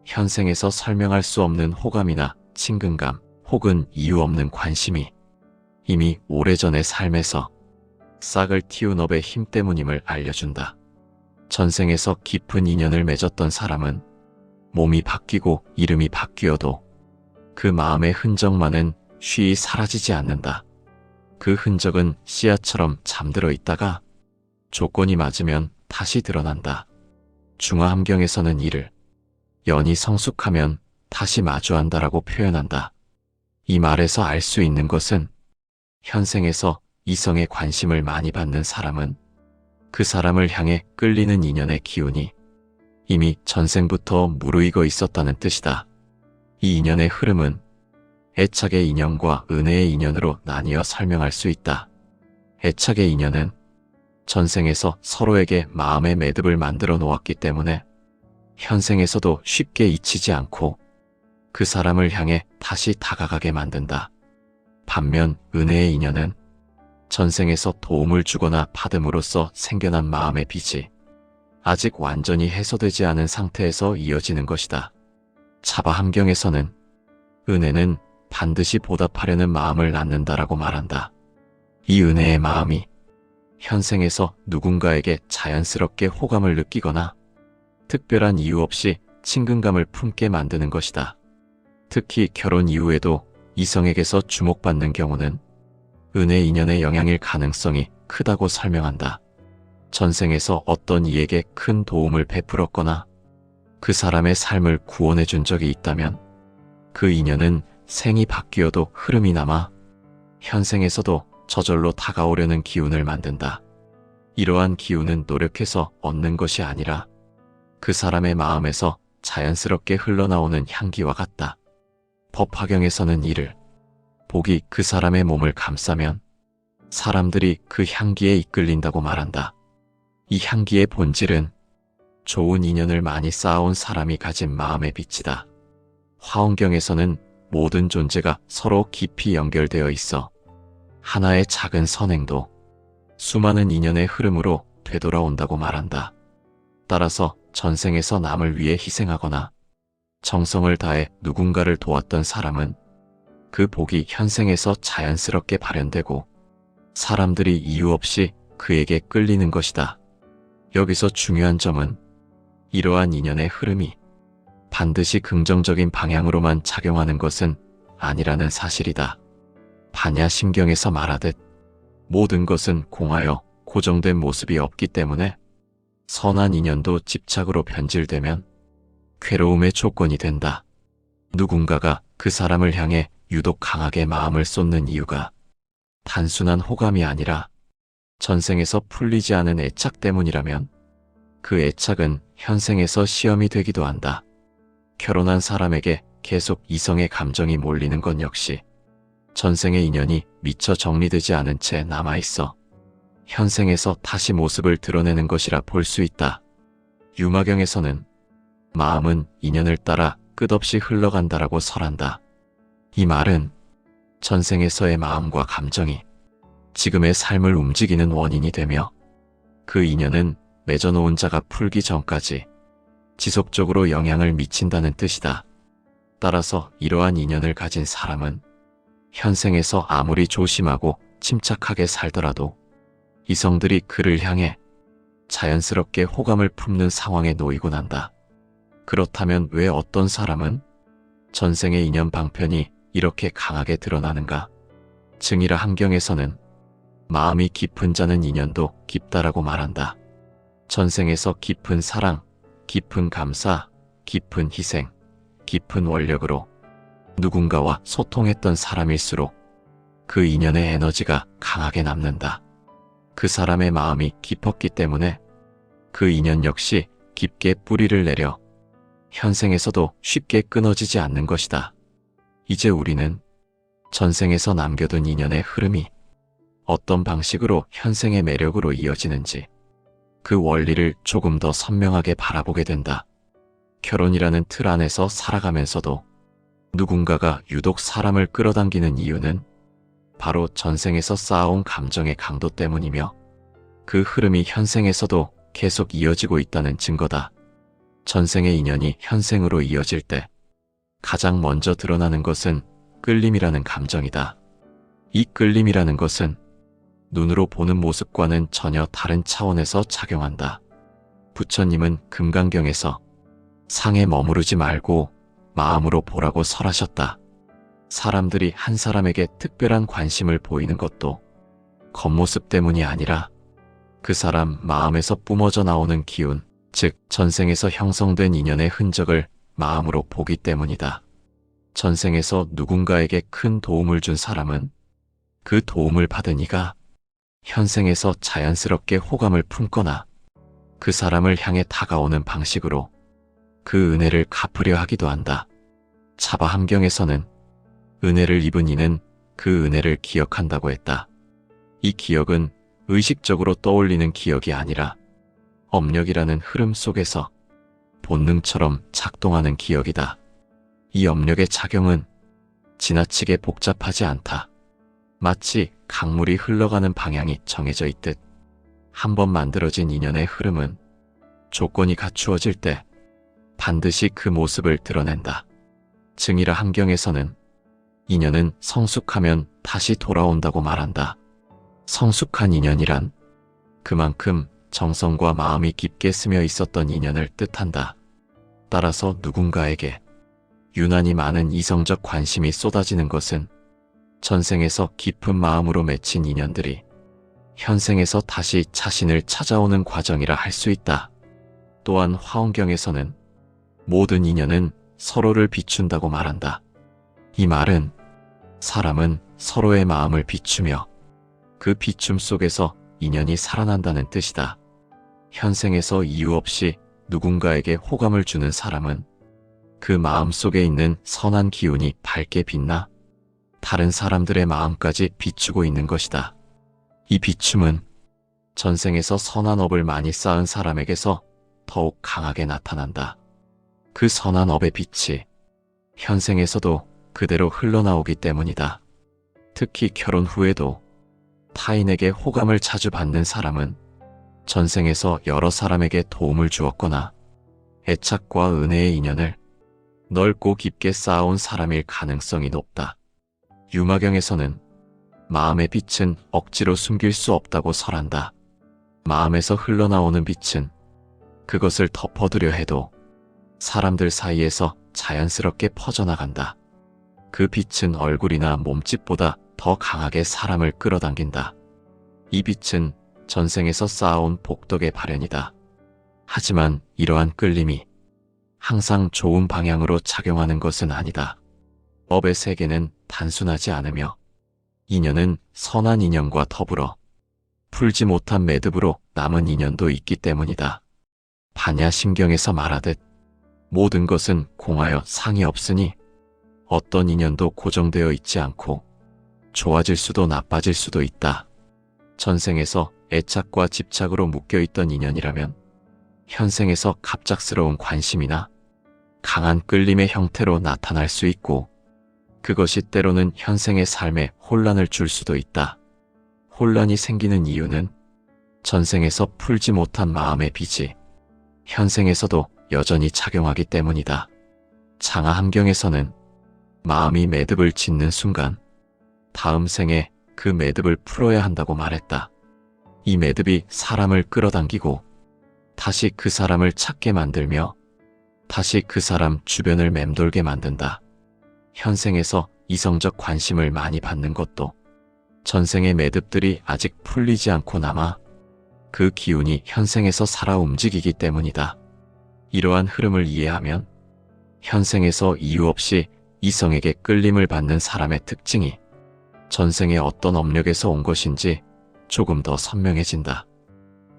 현생에서 설명할 수 없는 호감이나 친근감 혹은 이유 없는 관심이 이미 오래전의 삶에서 싹을 틔운 업의 힘 때문임을 알려준다. 전생에서 깊은 인연을 맺었던 사람은 몸이 바뀌고 이름이 바뀌어도 그 마음의 흔적만은 쉬이 사라지지 않는다. 그 흔적은 씨앗처럼 잠들어 있다가 조건이 맞으면 다시 드러난다. 중화함경에서는 이를 연이 성숙하면 다시 마주한다라고 표현한다. 이 말에서 알 수 있는 것은 현생에서 이성의 관심을 많이 받는 사람은 그 사람을 향해 끌리는 인연의 기운이 이미 전생부터 무르익어 있었다는 뜻이다. 이 인연의 흐름은 애착의 인연과 은혜의 인연으로 나뉘어 설명할 수 있다. 애착의 인연은 전생에서 서로에게 마음의 매듭을 만들어 놓았기 때문에 현생에서도 쉽게 잊히지 않고 그 사람을 향해 다시 다가가게 만든다. 반면 은혜의 인연은 전생에서 도움을 주거나 받음으로써 생겨난 마음의 빚이 아직 완전히 해소되지 않은 상태에서 이어지는 것이다. 차바함경에서는 은혜는 반드시 보답하려는 마음을 낳는다라고 말한다. 이 은혜의 마음이 현생에서 누군가에게 자연스럽게 호감을 느끼거나 특별한 이유 없이 친근감을 품게 만드는 것이다. 특히 결혼 이후에도 이성에게서 주목받는 경우는 은혜 인연의 영향일 가능성이 크다고 설명한다. 전생에서 어떤 이에게 큰 도움을 베풀었거나 그 사람의 삶을 구원해 준 적이 있다면 그 인연은 생이 바뀌어도 흐름이 남아 현생에서도 저절로 다가오려는 기운을 만든다. 이러한 기운은 노력해서 얻는 것이 아니라 그 사람의 마음에서 자연스럽게 흘러나오는 향기와 같다. 법화경에서는 이를 복이 그 사람의 몸을 감싸면 사람들이 그 향기에 이끌린다고 말한다. 이 향기의 본질은 좋은 인연을 많이 쌓아온 사람이 가진 마음의 빛이다. 화엄경에서는 모든 존재가 서로 깊이 연결되어 있어 하나의 작은 선행도 수많은 인연의 흐름으로 되돌아온다고 말한다. 따라서 전생에서 남을 위해 희생하거나 정성을 다해 누군가를 도왔던 사람은 그 복이 현생에서 자연스럽게 발현되고 사람들이 이유 없이 그에게 끌리는 것이다. 여기서 중요한 점은 이러한 인연의 흐름이 반드시 긍정적인 방향으로만 작용하는 것은 아니라는 사실이다. 반야심경에서 말하듯 모든 것은 공하여 고정된 모습이 없기 때문에 선한 인연도 집착으로 변질되면 괴로움의 조건이 된다. 누군가가 그 사람을 향해 유독 강하게 마음을 쏟는 이유가 단순한 호감이 아니라 전생에서 풀리지 않은 애착 때문이라면 그 애착은 현생에서 시험이 되기도 한다. 결혼한 사람에게 계속 이성의 감정이 몰리는 건 역시 전생의 인연이 미처 정리되지 않은 채 남아있어 현생에서 다시 모습을 드러내는 것이라 볼 수 있다. 유마경에서는 마음은 인연을 따라 끝없이 흘러간다라고 설한다. 이 말은 전생에서의 마음과 감정이 지금의 삶을 움직이는 원인이 되며 그 인연은 맺어놓은 자가 풀기 전까지 지속적으로 영향을 미친다는 뜻이다. 따라서 이러한 인연을 가진 사람은 현생에서 아무리 조심하고 침착하게 살더라도 이성들이 그를 향해 자연스럽게 호감을 품는 상황에 놓이곤 한다. 그렇다면 왜 어떤 사람은 전생의 인연 방편이 이렇게 강하게 드러나는가? 증이라 함경에서는 마음이 깊은 자는 인연도 깊다라고 말한다. 전생에서 깊은 사랑, 깊은 감사, 깊은 희생, 깊은 원력으로 누군가와 소통했던 사람일수록 그 인연의 에너지가 강하게 남는다. 그 사람의 마음이 깊었기 때문에 그 인연 역시 깊게 뿌리를 내려 현생에서도 쉽게 끊어지지 않는 것이다. 이제 우리는 전생에서 남겨둔 인연의 흐름이 어떤 방식으로 현생의 매력으로 이어지는지 그 원리를 조금 더 선명하게 바라보게 된다. 결혼이라는 틀 안에서 살아가면서도 누군가가 유독 사람을 끌어당기는 이유는 바로 전생에서 쌓아온 감정의 강도 때문이며 그 흐름이 현생에서도 계속 이어지고 있다는 증거다. 전생의 인연이 현생으로 이어질 때 가장 먼저 드러나는 것은 끌림이라는 감정이다. 이 끌림이라는 것은 눈으로 보는 모습과는 전혀 다른 차원에서 작용한다. 부처님은 금강경에서 상에 머무르지 말고 마음으로 보라고 설하셨다. 사람들이 한 사람에게 특별한 관심을 보이는 것도 겉모습 때문이 아니라 그 사람 마음에서 뿜어져 나오는 기운, 즉 전생에서 형성된 인연의 흔적을 마음으로 보기 때문이다. 전생에서 누군가에게 큰 도움을 준 사람은 그 도움을 받은 이가 현생에서 자연스럽게 호감을 품거나 그 사람을 향해 다가오는 방식으로 그 은혜를 갚으려 하기도 한다. 차바함경에서는 은혜를 입은 이는 그 은혜를 기억한다고 했다. 이 기억은 의식적으로 떠올리는 기억이 아니라 업력이라는 흐름 속에서 본능처럼 작동하는 기억이다. 이 업력의 작용은 지나치게 복잡하지 않다. 마치 강물이 흘러가는 방향이 정해져 있듯 한 번 만들어진 인연의 흐름은 조건이 갖추어질 때 반드시 그 모습을 드러낸다. 증이라 함경에서는 인연은 성숙하면 다시 돌아온다고 말한다. 성숙한 인연이란 그만큼 정성과 마음이 깊게 스며 있었던 인연을 뜻한다. 따라서 누군가에게 유난히 많은 이성적 관심이 쏟아지는 것은 전생에서 깊은 마음으로 맺힌 인연들이 현생에서 다시 자신을 찾아오는 과정이라 할 수 있다. 또한 화엄경에서는 모든 인연은 서로를 비춘다고 말한다. 이 말은 사람은 서로의 마음을 비추며 그 비춤 속에서 인연이 살아난다는 뜻이다. 현생에서 이유 없이 누군가에게 호감을 주는 사람은 그 마음 속에 있는 선한 기운이 밝게 빛나 다른 사람들의 마음까지 비추고 있는 것이다. 이 비춤은 전생에서 선한 업을 많이 쌓은 사람에게서 더욱 강하게 나타난다. 그 선한 업의 빛이 현생에서도 그대로 흘러나오기 때문이다. 특히 결혼 후에도 타인에게 호감을 자주 받는 사람은 전생에서 여러 사람에게 도움을 주었거나 애착과 은혜의 인연을 넓고 깊게 쌓아온 사람일 가능성이 높다. 유마경에서는 마음의 빛은 억지로 숨길 수 없다고 설한다. 마음에서 흘러나오는 빛은 그것을 덮어두려 해도 사람들 사이에서 자연스럽게 퍼져나간다. 그 빛은 얼굴이나 몸집보다 더 강하게 사람을 끌어당긴다. 이 빛은 전생에서 쌓아온 복덕의 발현이다. 하지만 이러한 끌림이 항상 좋은 방향으로 작용하는 것은 아니다. 업의 세계는 단순하지 않으며 인연은 선한 인연과 더불어 풀지 못한 매듭으로 남은 인연도 있기 때문이다. 반야심경에서 말하듯 모든 것은 공하여 상이 없으니 어떤 인연도 고정되어 있지 않고 좋아질 수도 나빠질 수도 있다. 전생에서 애착과 집착으로 묶여있던 인연이라면 현생에서 갑작스러운 관심이나 강한 끌림의 형태로 나타날 수 있고 그것이 때로는 현생의 삶에 혼란을 줄 수도 있다. 혼란이 생기는 이유는 전생에서 풀지 못한 마음의 빚이 현생에서도 여전히 작용하기 때문이다. 장하함경에서는 마음이 매듭을 짓는 순간 다음 생에 그 매듭을 풀어야 한다고 말했다. 이 매듭이 사람을 끌어당기고 다시 그 사람을 찾게 만들며 다시 그 사람 주변을 맴돌게 만든다. 현생에서 이성적 관심을 많이 받는 것도 전생의 매듭들이 아직 풀리지 않고 남아 그 기운이 현생에서 살아 움직이기 때문이다. 이러한 흐름을 이해하면 현생에서 이유 없이 이성에게 끌림을 받는 사람의 특징이 전생의 어떤 업력에서 온 것인지 조금 더 선명해진다.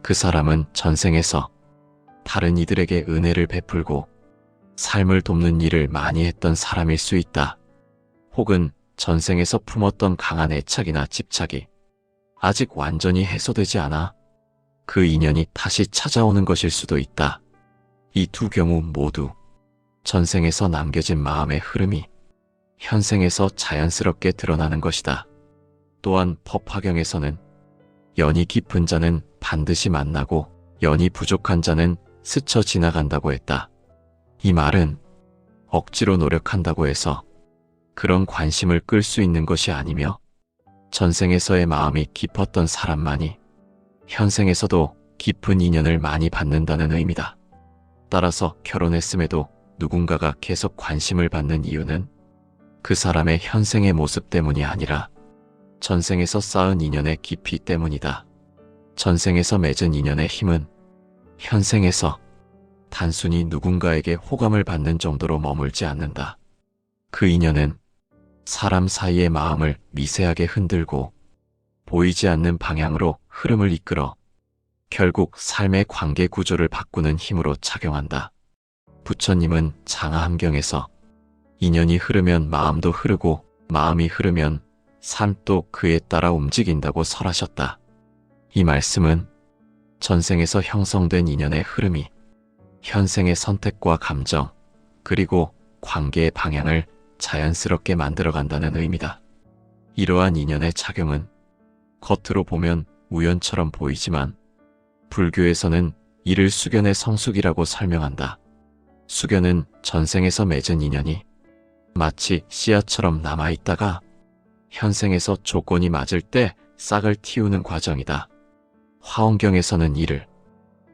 그 사람은 전생에서 다른 이들에게 은혜를 베풀고 삶을 돕는 일을 많이 했던 사람일 수 있다. 혹은 전생에서 품었던 강한 애착이나 집착이 아직 완전히 해소되지 않아 그 인연이 다시 찾아오는 것일 수도 있다. 이 두 경우 모두 전생에서 남겨진 마음의 흐름이 현생에서 자연스럽게 드러나는 것이다. 또한 법화경에서는 연이 깊은 자는 반드시 만나고 연이 부족한 자는 스쳐 지나간다고 했다. 이 말은 억지로 노력한다고 해서 그런 관심을 끌 수 있는 것이 아니며 전생에서의 마음이 깊었던 사람만이 현생에서도 깊은 인연을 많이 받는다는 의미다. 따라서 결혼했음에도 누군가가 계속 관심을 받는 이유는 그 사람의 현생의 모습 때문이 아니라 전생에서 쌓은 인연의 깊이 때문이다. 전생에서 맺은 인연의 힘은 현생에서 단순히 누군가에게 호감을 받는 정도로 머물지 않는다. 그 인연은 사람 사이의 마음을 미세하게 흔들고 보이지 않는 방향으로 흐름을 이끌어 결국 삶의 관계 구조를 바꾸는 힘으로 작용한다. 부처님은 장하함경에서 인연이 흐르면 마음도 흐르고 마음이 흐르면 삶도 그에 따라 움직인다고 설하셨다. 이 말씀은 전생에서 형성된 인연의 흐름이 현생의 선택과 감정 그리고 관계의 방향을 자연스럽게 만들어간다는 의미다. 이러한 인연의 작용은 겉으로 보면 우연처럼 보이지만 불교에서는 이를 수견의 성숙이라고 설명한다. 수견은 전생에서 맺은 인연이 마치 씨앗처럼 남아있다가 현생에서 조건이 맞을 때 싹을 틔우는 과정이다. 화엄경에서는 이를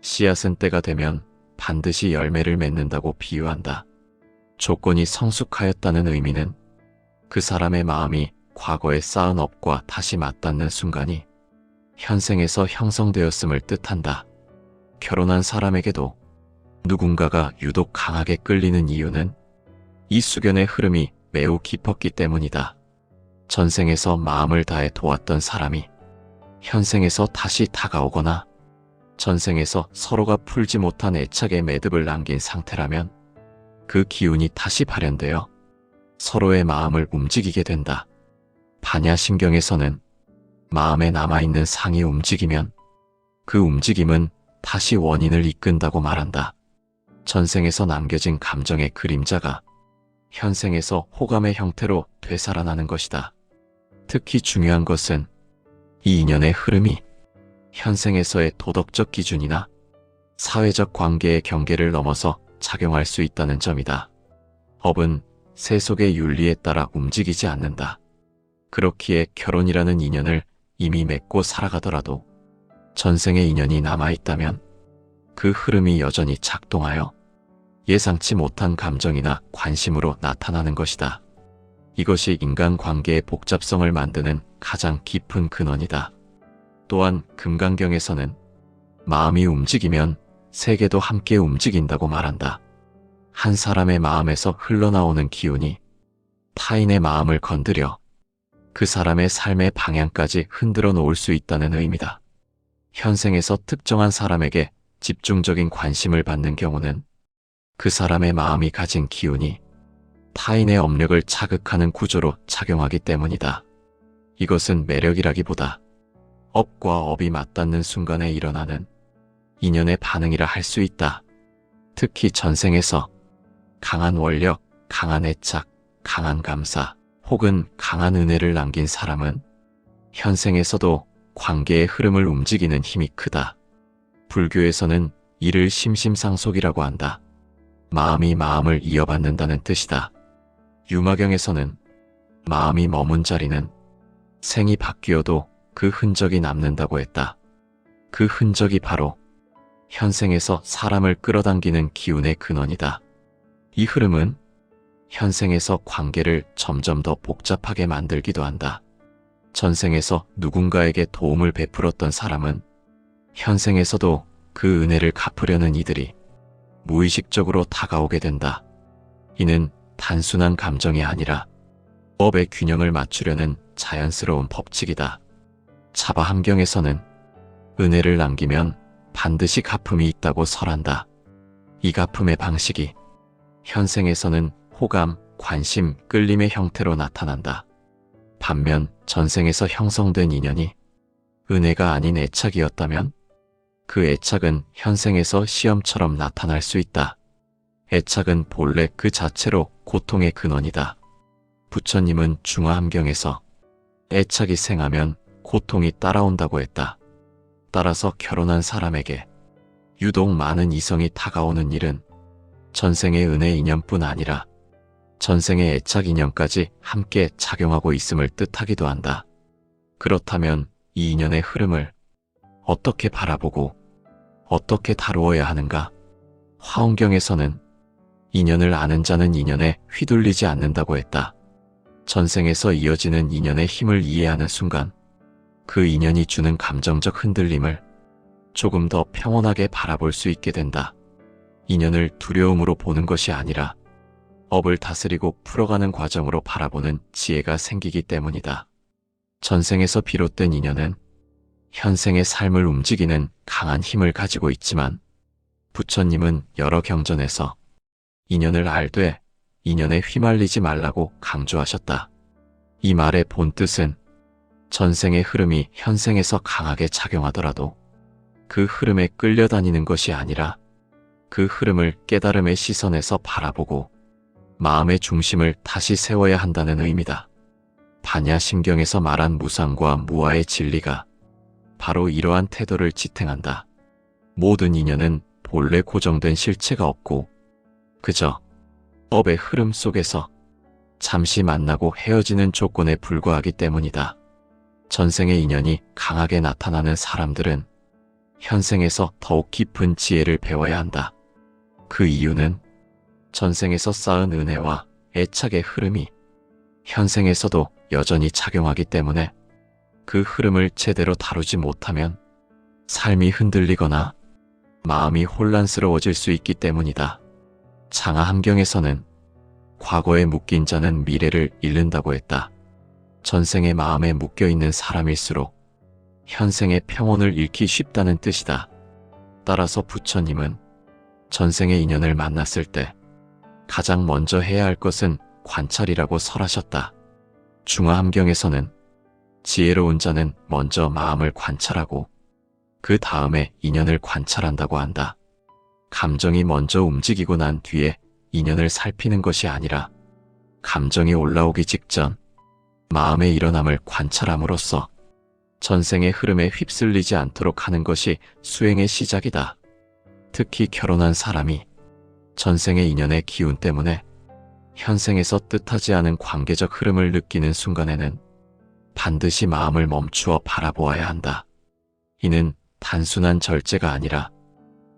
씨앗은 때가 되면 반드시 열매를 맺는다고 비유한다. 조건이 성숙하였다는 의미는 그 사람의 마음이 과거에 쌓은 업과 다시 맞닿는 순간이 현생에서 형성되었음을 뜻한다. 결혼한 사람에게도 누군가가 유독 강하게 끌리는 이유는 이 수견의 흐름이 매우 깊었기 때문이다. 전생에서 마음을 다해 도왔던 사람이 현생에서 다시 다가오거나 전생에서 서로가 풀지 못한 애착의 매듭을 남긴 상태라면 그 기운이 다시 발현되어 서로의 마음을 움직이게 된다. 반야심경에서는 마음에 남아있는 상이 움직이면 그 움직임은 다시 원인을 이끈다고 말한다. 전생에서 남겨진 감정의 그림자가 현생에서 호감의 형태로 되살아나는 것이다. 특히 중요한 것은 이 인연의 흐름이 현생에서의 도덕적 기준이나 사회적 관계의 경계를 넘어서 작용할 수 있다는 점이다. 법은 세속의 윤리에 따라 움직이지 않는다. 그렇기에 결혼이라는 인연을 이미 맺고 살아가더라도 전생의 인연이 남아있다면 그 흐름이 여전히 작동하여 예상치 못한 감정이나 관심으로 나타나는 것이다. 이것이 인간관계의 복잡성을 만드는 가장 깊은 근원이다. 또한 금강경에서는 마음이 움직이면 세계도 함께 움직인다고 말한다. 한 사람의 마음에서 흘러나오는 기운이 타인의 마음을 건드려 그 사람의 삶의 방향까지 흔들어 놓을 수 있다는 의미다. 현생에서 특정한 사람에게 집중적인 관심을 받는 경우는 그 사람의 마음이 가진 기운이 타인의 업력을 자극하는 구조로 작용하기 때문이다. 이것은 매력이라기보다 업과 업이 맞닿는 순간에 일어나는 인연의 반응이라 할 수 있다. 특히 전생에서 강한 원력, 강한 애착, 강한 감사, 혹은 강한 은혜를 남긴 사람은 현생에서도 관계의 흐름을 움직이는 힘이 크다. 불교에서는 이를 심심상속이라고 한다. 마음이 마음을 이어받는다는 뜻이다. 유마경에서는 마음이 머문 자리는 생이 바뀌어도 그 흔적이 남는다고 했다. 그 흔적이 바로 현생에서 사람을 끌어당기는 기운의 근원이다. 이 흐름은 현생에서 관계를 점점 더 복잡하게 만들기도 한다. 전생에서 누군가에게 도움을 베풀었던 사람은 현생에서도 그 은혜를 갚으려는 이들이 무의식적으로 다가오게 된다. 이는 단순한 감정이 아니라 법의 균형을 맞추려는 자연스러운 법칙이다. 차바함경에서는 은혜를 남기면 반드시 갚음이 있다고 설한다. 이 갚음의 방식이 현생에서는 호감, 관심, 끌림의 형태로 나타난다. 반면 전생에서 형성된 인연이 은혜가 아닌 애착이었다면 그 애착은 현생에서 시험처럼 나타날 수 있다. 애착은 본래 그 자체로 고통의 근원이다. 부처님은 중화함경에서 애착이 생하면 고통이 따라온다고 했다. 따라서 결혼한 사람에게 유독 많은 이성이 다가오는 일은 전생의 은혜 인연뿐 아니라 전생의 애착 인연까지 함께 작용하고 있음을 뜻하기도 한다. 그렇다면 이 인연의 흐름을 어떻게 바라보고 어떻게 다루어야 하는가? 화엄경에서는 인연을 아는 자는 인연에 휘둘리지 않는다고 했다. 전생에서 이어지는 인연의 힘을 이해하는 순간 그 인연이 주는 감정적 흔들림을 조금 더 평온하게 바라볼 수 있게 된다. 인연을 두려움으로 보는 것이 아니라 업을 다스리고 풀어가는 과정으로 바라보는 지혜가 생기기 때문이다. 전생에서 비롯된 인연은 현생의 삶을 움직이는 강한 힘을 가지고 있지만 부처님은 여러 경전에서 인연을 알되 인연에 휘말리지 말라고 강조하셨다. 이 말의 본뜻은 전생의 흐름이 현생에서 강하게 작용하더라도 그 흐름에 끌려다니는 것이 아니라 그 흐름을 깨달음의 시선에서 바라보고 마음의 중심을 다시 세워야 한다는 의미다. 반야심경에서 말한 무상과 무아의 진리가 바로 이러한 태도를 지탱한다. 모든 인연은 본래 고정된 실체가 없고 그저 업의 흐름 속에서 잠시 만나고 헤어지는 조건에 불과하기 때문이다. 전생의 인연이 강하게 나타나는 사람들은 현생에서 더욱 깊은 지혜를 배워야 한다. 그 이유는 전생에서 쌓은 은혜와 애착의 흐름이 현생에서도 여전히 작용하기 때문에 그 흐름을 제대로 다루지 못하면 삶이 흔들리거나 마음이 혼란스러워질 수 있기 때문이다. 장하함경에서는 과거에 묶인 자는 미래를 잃는다고 했다. 전생의 마음에 묶여있는 사람일수록 현생의 평온을 잃기 쉽다는 뜻이다. 따라서 부처님은 전생의 인연을 만났을 때 가장 먼저 해야 할 것은 관찰이라고 설하셨다. 중화함경에서는 지혜로운 자는 먼저 마음을 관찰하고 그 다음에 인연을 관찰한다고 한다. 감정이 먼저 움직이고 난 뒤에 인연을 살피는 것이 아니라 감정이 올라오기 직전 마음의 일어남을 관찰함으로써 전생의 흐름에 휩쓸리지 않도록 하는 것이 수행의 시작이다. 특히 결혼한 사람이 전생의 인연의 기운 때문에 현생에서 뜻하지 않은 관계적 흐름을 느끼는 순간에는 반드시 마음을 멈추어 바라보아야 한다. 이는 단순한 절제가 아니라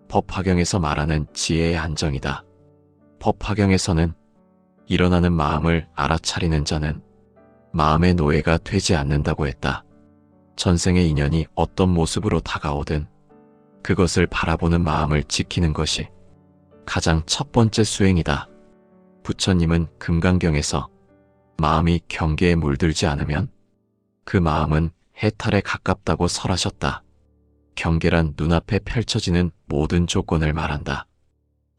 법화경에서 말하는 지혜의 안정이다. 법화경에서는 일어나는 마음을 알아차리는 자는 마음의 노예가 되지 않는다고 했다. 전생의 인연이 어떤 모습으로 다가오든 그것을 바라보는 마음을 지키는 것이 가장 첫 번째 수행이다. 부처님은 금강경에서 마음이 경계에 물들지 않으면 그 마음은 해탈에 가깝다고 설하셨다. 경계란 눈앞에 펼쳐지는 모든 조건을 말한다.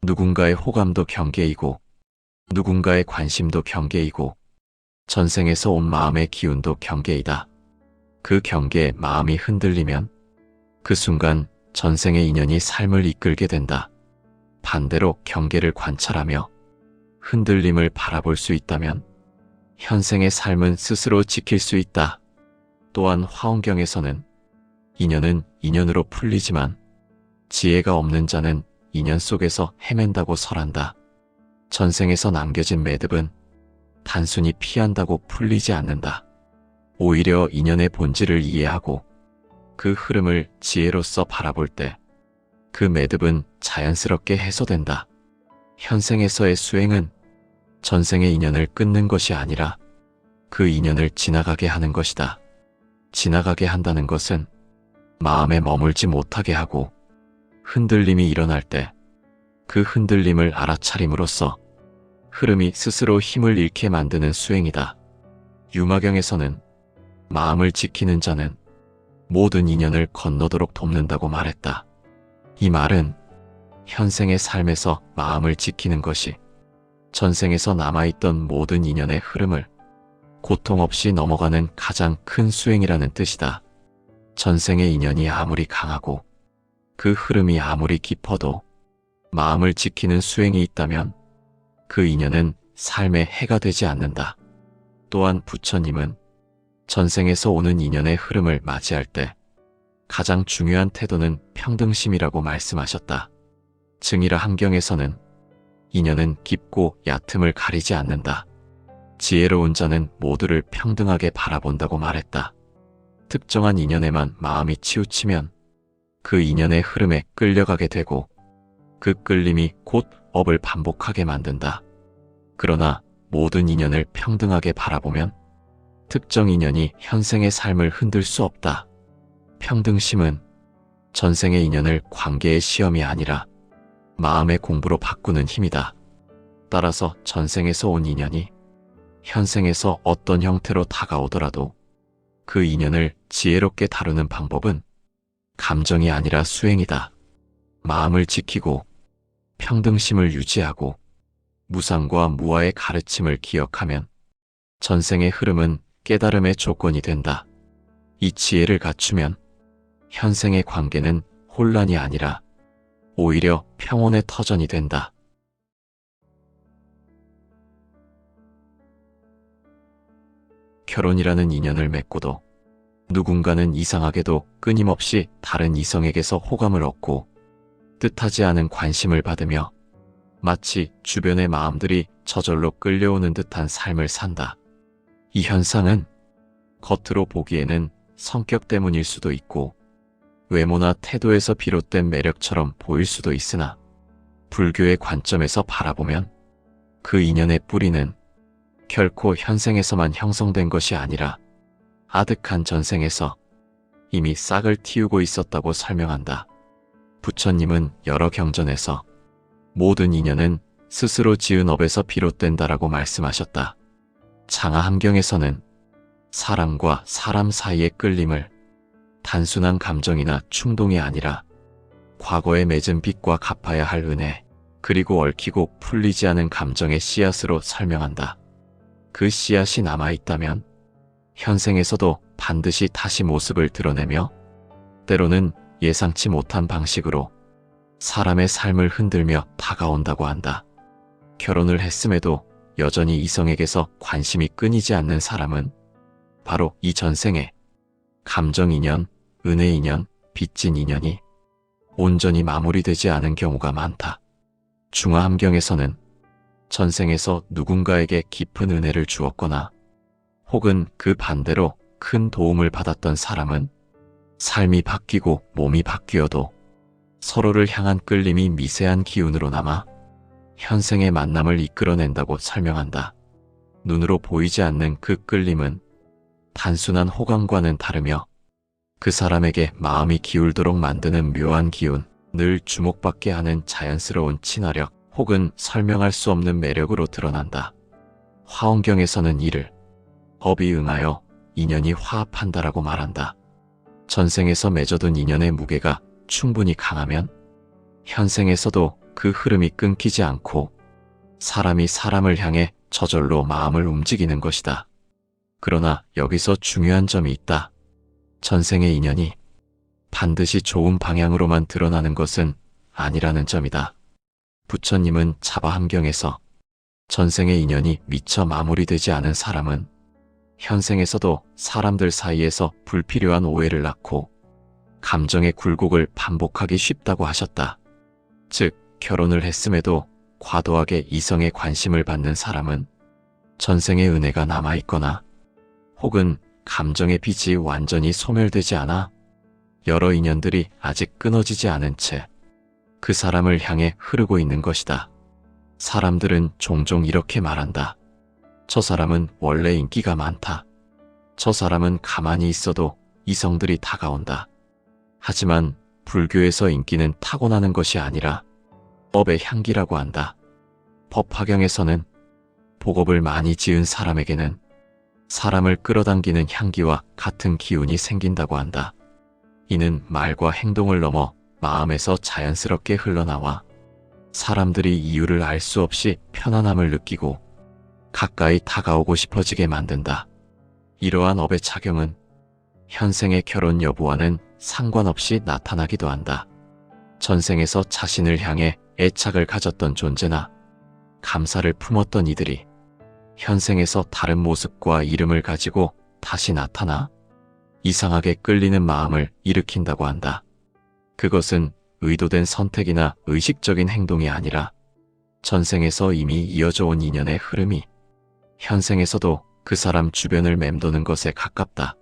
누군가의 호감도 경계이고 누군가의 관심도 경계이고 전생에서 온 마음의 기운도 경계이다. 그 경계에 마음이 흔들리면 그 순간 전생의 인연이 삶을 이끌게 된다. 반대로 경계를 관찰하며 흔들림을 바라볼 수 있다면 현생의 삶은 스스로 지킬 수 있다. 또한 화엄경에서는 인연은 인연으로 풀리지만 지혜가 없는 자는 인연 속에서 헤맨다고 설한다. 전생에서 남겨진 매듭은 단순히 피한다고 풀리지 않는다. 오히려 인연의 본질을 이해하고 그 흐름을 지혜로서 바라볼 때 그 매듭은 자연스럽게 해소된다. 현생에서의 수행은 전생의 인연을 끊는 것이 아니라 그 인연을 지나가게 하는 것이다. 지나가게 한다는 것은 마음에 머물지 못하게 하고 흔들림이 일어날 때 그 흔들림을 알아차림으로써 흐름이 스스로 힘을 잃게 만드는 수행이다. 유마경에서는 마음을 지키는 자는 모든 인연을 건너도록 돕는다고 말했다. 이 말은 현생의 삶에서 마음을 지키는 것이 전생에서 남아있던 모든 인연의 흐름을 고통 없이 넘어가는 가장 큰 수행이라는 뜻이다. 전생의 인연이 아무리 강하고 그 흐름이 아무리 깊어도 마음을 지키는 수행이 있다면 그 인연은 삶의 해가 되지 않는다. 또한 부처님은 전생에서 오는 인연의 흐름을 맞이할 때 가장 중요한 태도는 평등심이라고 말씀하셨다. 증이라 함경에서는 인연은 깊고 얕음을 가리지 않는다. 지혜로운 자는 모두를 평등하게 바라본다고 말했다. 특정한 인연에만 마음이 치우치면 그 인연의 흐름에 끌려가게 되고 그 끌림이 곧 업을 반복하게 만든다. 그러나 모든 인연을 평등하게 바라보면 특정 인연이 현생의 삶을 흔들 수 없다. 평등심은 전생의 인연을 관계의 시험이 아니라 마음의 공부로 바꾸는 힘이다. 따라서 전생에서 온 인연이 현생에서 어떤 형태로 다가오더라도 그 인연을 지혜롭게 다루는 방법은 감정이 아니라 수행이다. 마음을 지키고 평등심을 유지하고 무상과 무아의 가르침을 기억하면 전생의 흐름은 깨달음의 조건이 된다. 이 지혜를 갖추면 현생의 관계는 혼란이 아니라 오히려 평온의 터전이 된다. 결혼이라는 인연을 맺고도 누군가는 이상하게도 끊임없이 다른 이성에게서 호감을 얻고 뜻하지 않은 관심을 받으며 마치 주변의 마음들이 저절로 끌려오는 듯한 삶을 산다. 이 현상은 겉으로 보기에는 성격 때문일 수도 있고 외모나 태도에서 비롯된 매력처럼 보일 수도 있으나 불교의 관점에서 바라보면 그 인연의 뿌리는 결코 현생에서만 형성된 것이 아니라 아득한 전생에서 이미 싹을 틔우고 있었다고 설명한다. 부처님은 여러 경전에서 모든 인연은 스스로 지은 업에서 비롯된다라고 말씀하셨다. 장하함경에서는 사람과 사람 사이의 끌림을 단순한 감정이나 충동이 아니라 과거에 맺은 빚과 갚아야 할 은혜, 그리고 얽히고 풀리지 않은 감정의 씨앗으로 설명한다. 그 씨앗이 남아있다면 현생에서도 반드시 다시 모습을 드러내며 때로는 예상치 못한 방식으로 사람의 삶을 흔들며 다가온다고 한다. 결혼을 했음에도 여전히 이성에게서 관심이 끊이지 않는 사람은 바로 이 전생에 감정 인연, 은혜 인연, 빚진 인연이 온전히 마무리되지 않은 경우가 많다. 중화함경에서는 전생에서 누군가에게 깊은 은혜를 주었거나 혹은 그 반대로 큰 도움을 받았던 사람은 삶이 바뀌고 몸이 바뀌어도 서로를 향한 끌림이 미세한 기운으로 남아 현생의 만남을 이끌어낸다고 설명한다. 눈으로 보이지 않는 그 끌림은 단순한 호감과는 다르며 그 사람에게 마음이 기울도록 만드는 묘한 기운, 늘 주목받게 하는 자연스러운 친화력 혹은 설명할 수 없는 매력으로 드러난다. 화엄경에서는 이를 업이 응하여 인연이 화합한다라고 말한다. 전생에서 맺어둔 인연의 무게가 충분히 강하면 현생에서도 그 흐름이 끊기지 않고 사람이 사람을 향해 저절로 마음을 움직이는 것이다. 그러나 여기서 중요한 점이 있다. 전생의 인연이 반드시 좋은 방향으로만 드러나는 것은 아니라는 점이다. 부처님은 자바함경에서 전생의 인연이 미처 마무리되지 않은 사람은 현생에서도 사람들 사이에서 불필요한 오해를 낳고 감정의 굴곡을 반복하기 쉽다고 하셨다. 즉, 결혼을 했음에도 과도하게 이성의 관심을 받는 사람은 전생의 은혜가 남아있거나 혹은 감정의 빚이 완전히 소멸되지 않아 여러 인연들이 아직 끊어지지 않은 채 그 사람을 향해 흐르고 있는 것이다. 사람들은 종종 이렇게 말한다. 저 사람은 원래 인기가 많다. 저 사람은 가만히 있어도 이성들이 다가온다. 하지만 불교에서 인기는 타고나는 것이 아니라 법의 향기라고 한다. 법화경에서는 복업을 많이 지은 사람에게는 사람을 끌어당기는 향기와 같은 기운이 생긴다고 한다. 이는 말과 행동을 넘어 마음에서 자연스럽게 흘러나와 사람들이 이유를 알 수 없이 편안함을 느끼고 가까이 다가오고 싶어지게 만든다. 이러한 업의 작용은 현생의 결혼 여부와는 상관없이 나타나기도 한다. 전생에서 자신을 향해 애착을 가졌던 존재나 감사를 품었던 이들이 현생에서 다른 모습과 이름을 가지고 다시 나타나 이상하게 끌리는 마음을 일으킨다고 한다. 그것은 의도된 선택이나 의식적인 행동이 아니라 전생에서 이미 이어져 온 인연의 흐름이 현생에서도 그 사람 주변을 맴도는 것에 가깝다.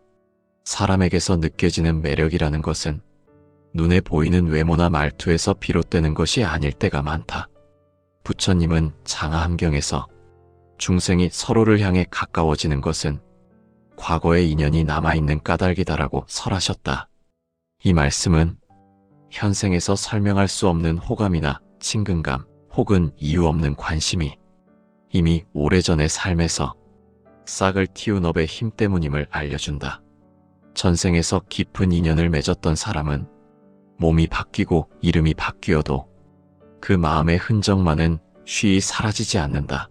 사람에게서 느껴지는 매력이라는 것은 눈에 보이는 외모나 말투에서 비롯되는 것이 아닐 때가 많다. 부처님은 장하함경에서 중생이 서로를 향해 가까워지는 것은 과거의 인연이 남아있는 까닭이다라고 설하셨다. 이 말씀은 현생에서 설명할 수 없는 호감이나 친근감 혹은 이유 없는 관심이 이미 오래전의 삶에서 싹을 틔운 업의 힘 때문임을 알려준다. 전생에서 깊은 인연을 맺었던 사람은 몸이 바뀌고 이름이 바뀌어도 그 마음의 흔적만은 쉬이 사라지지 않는다.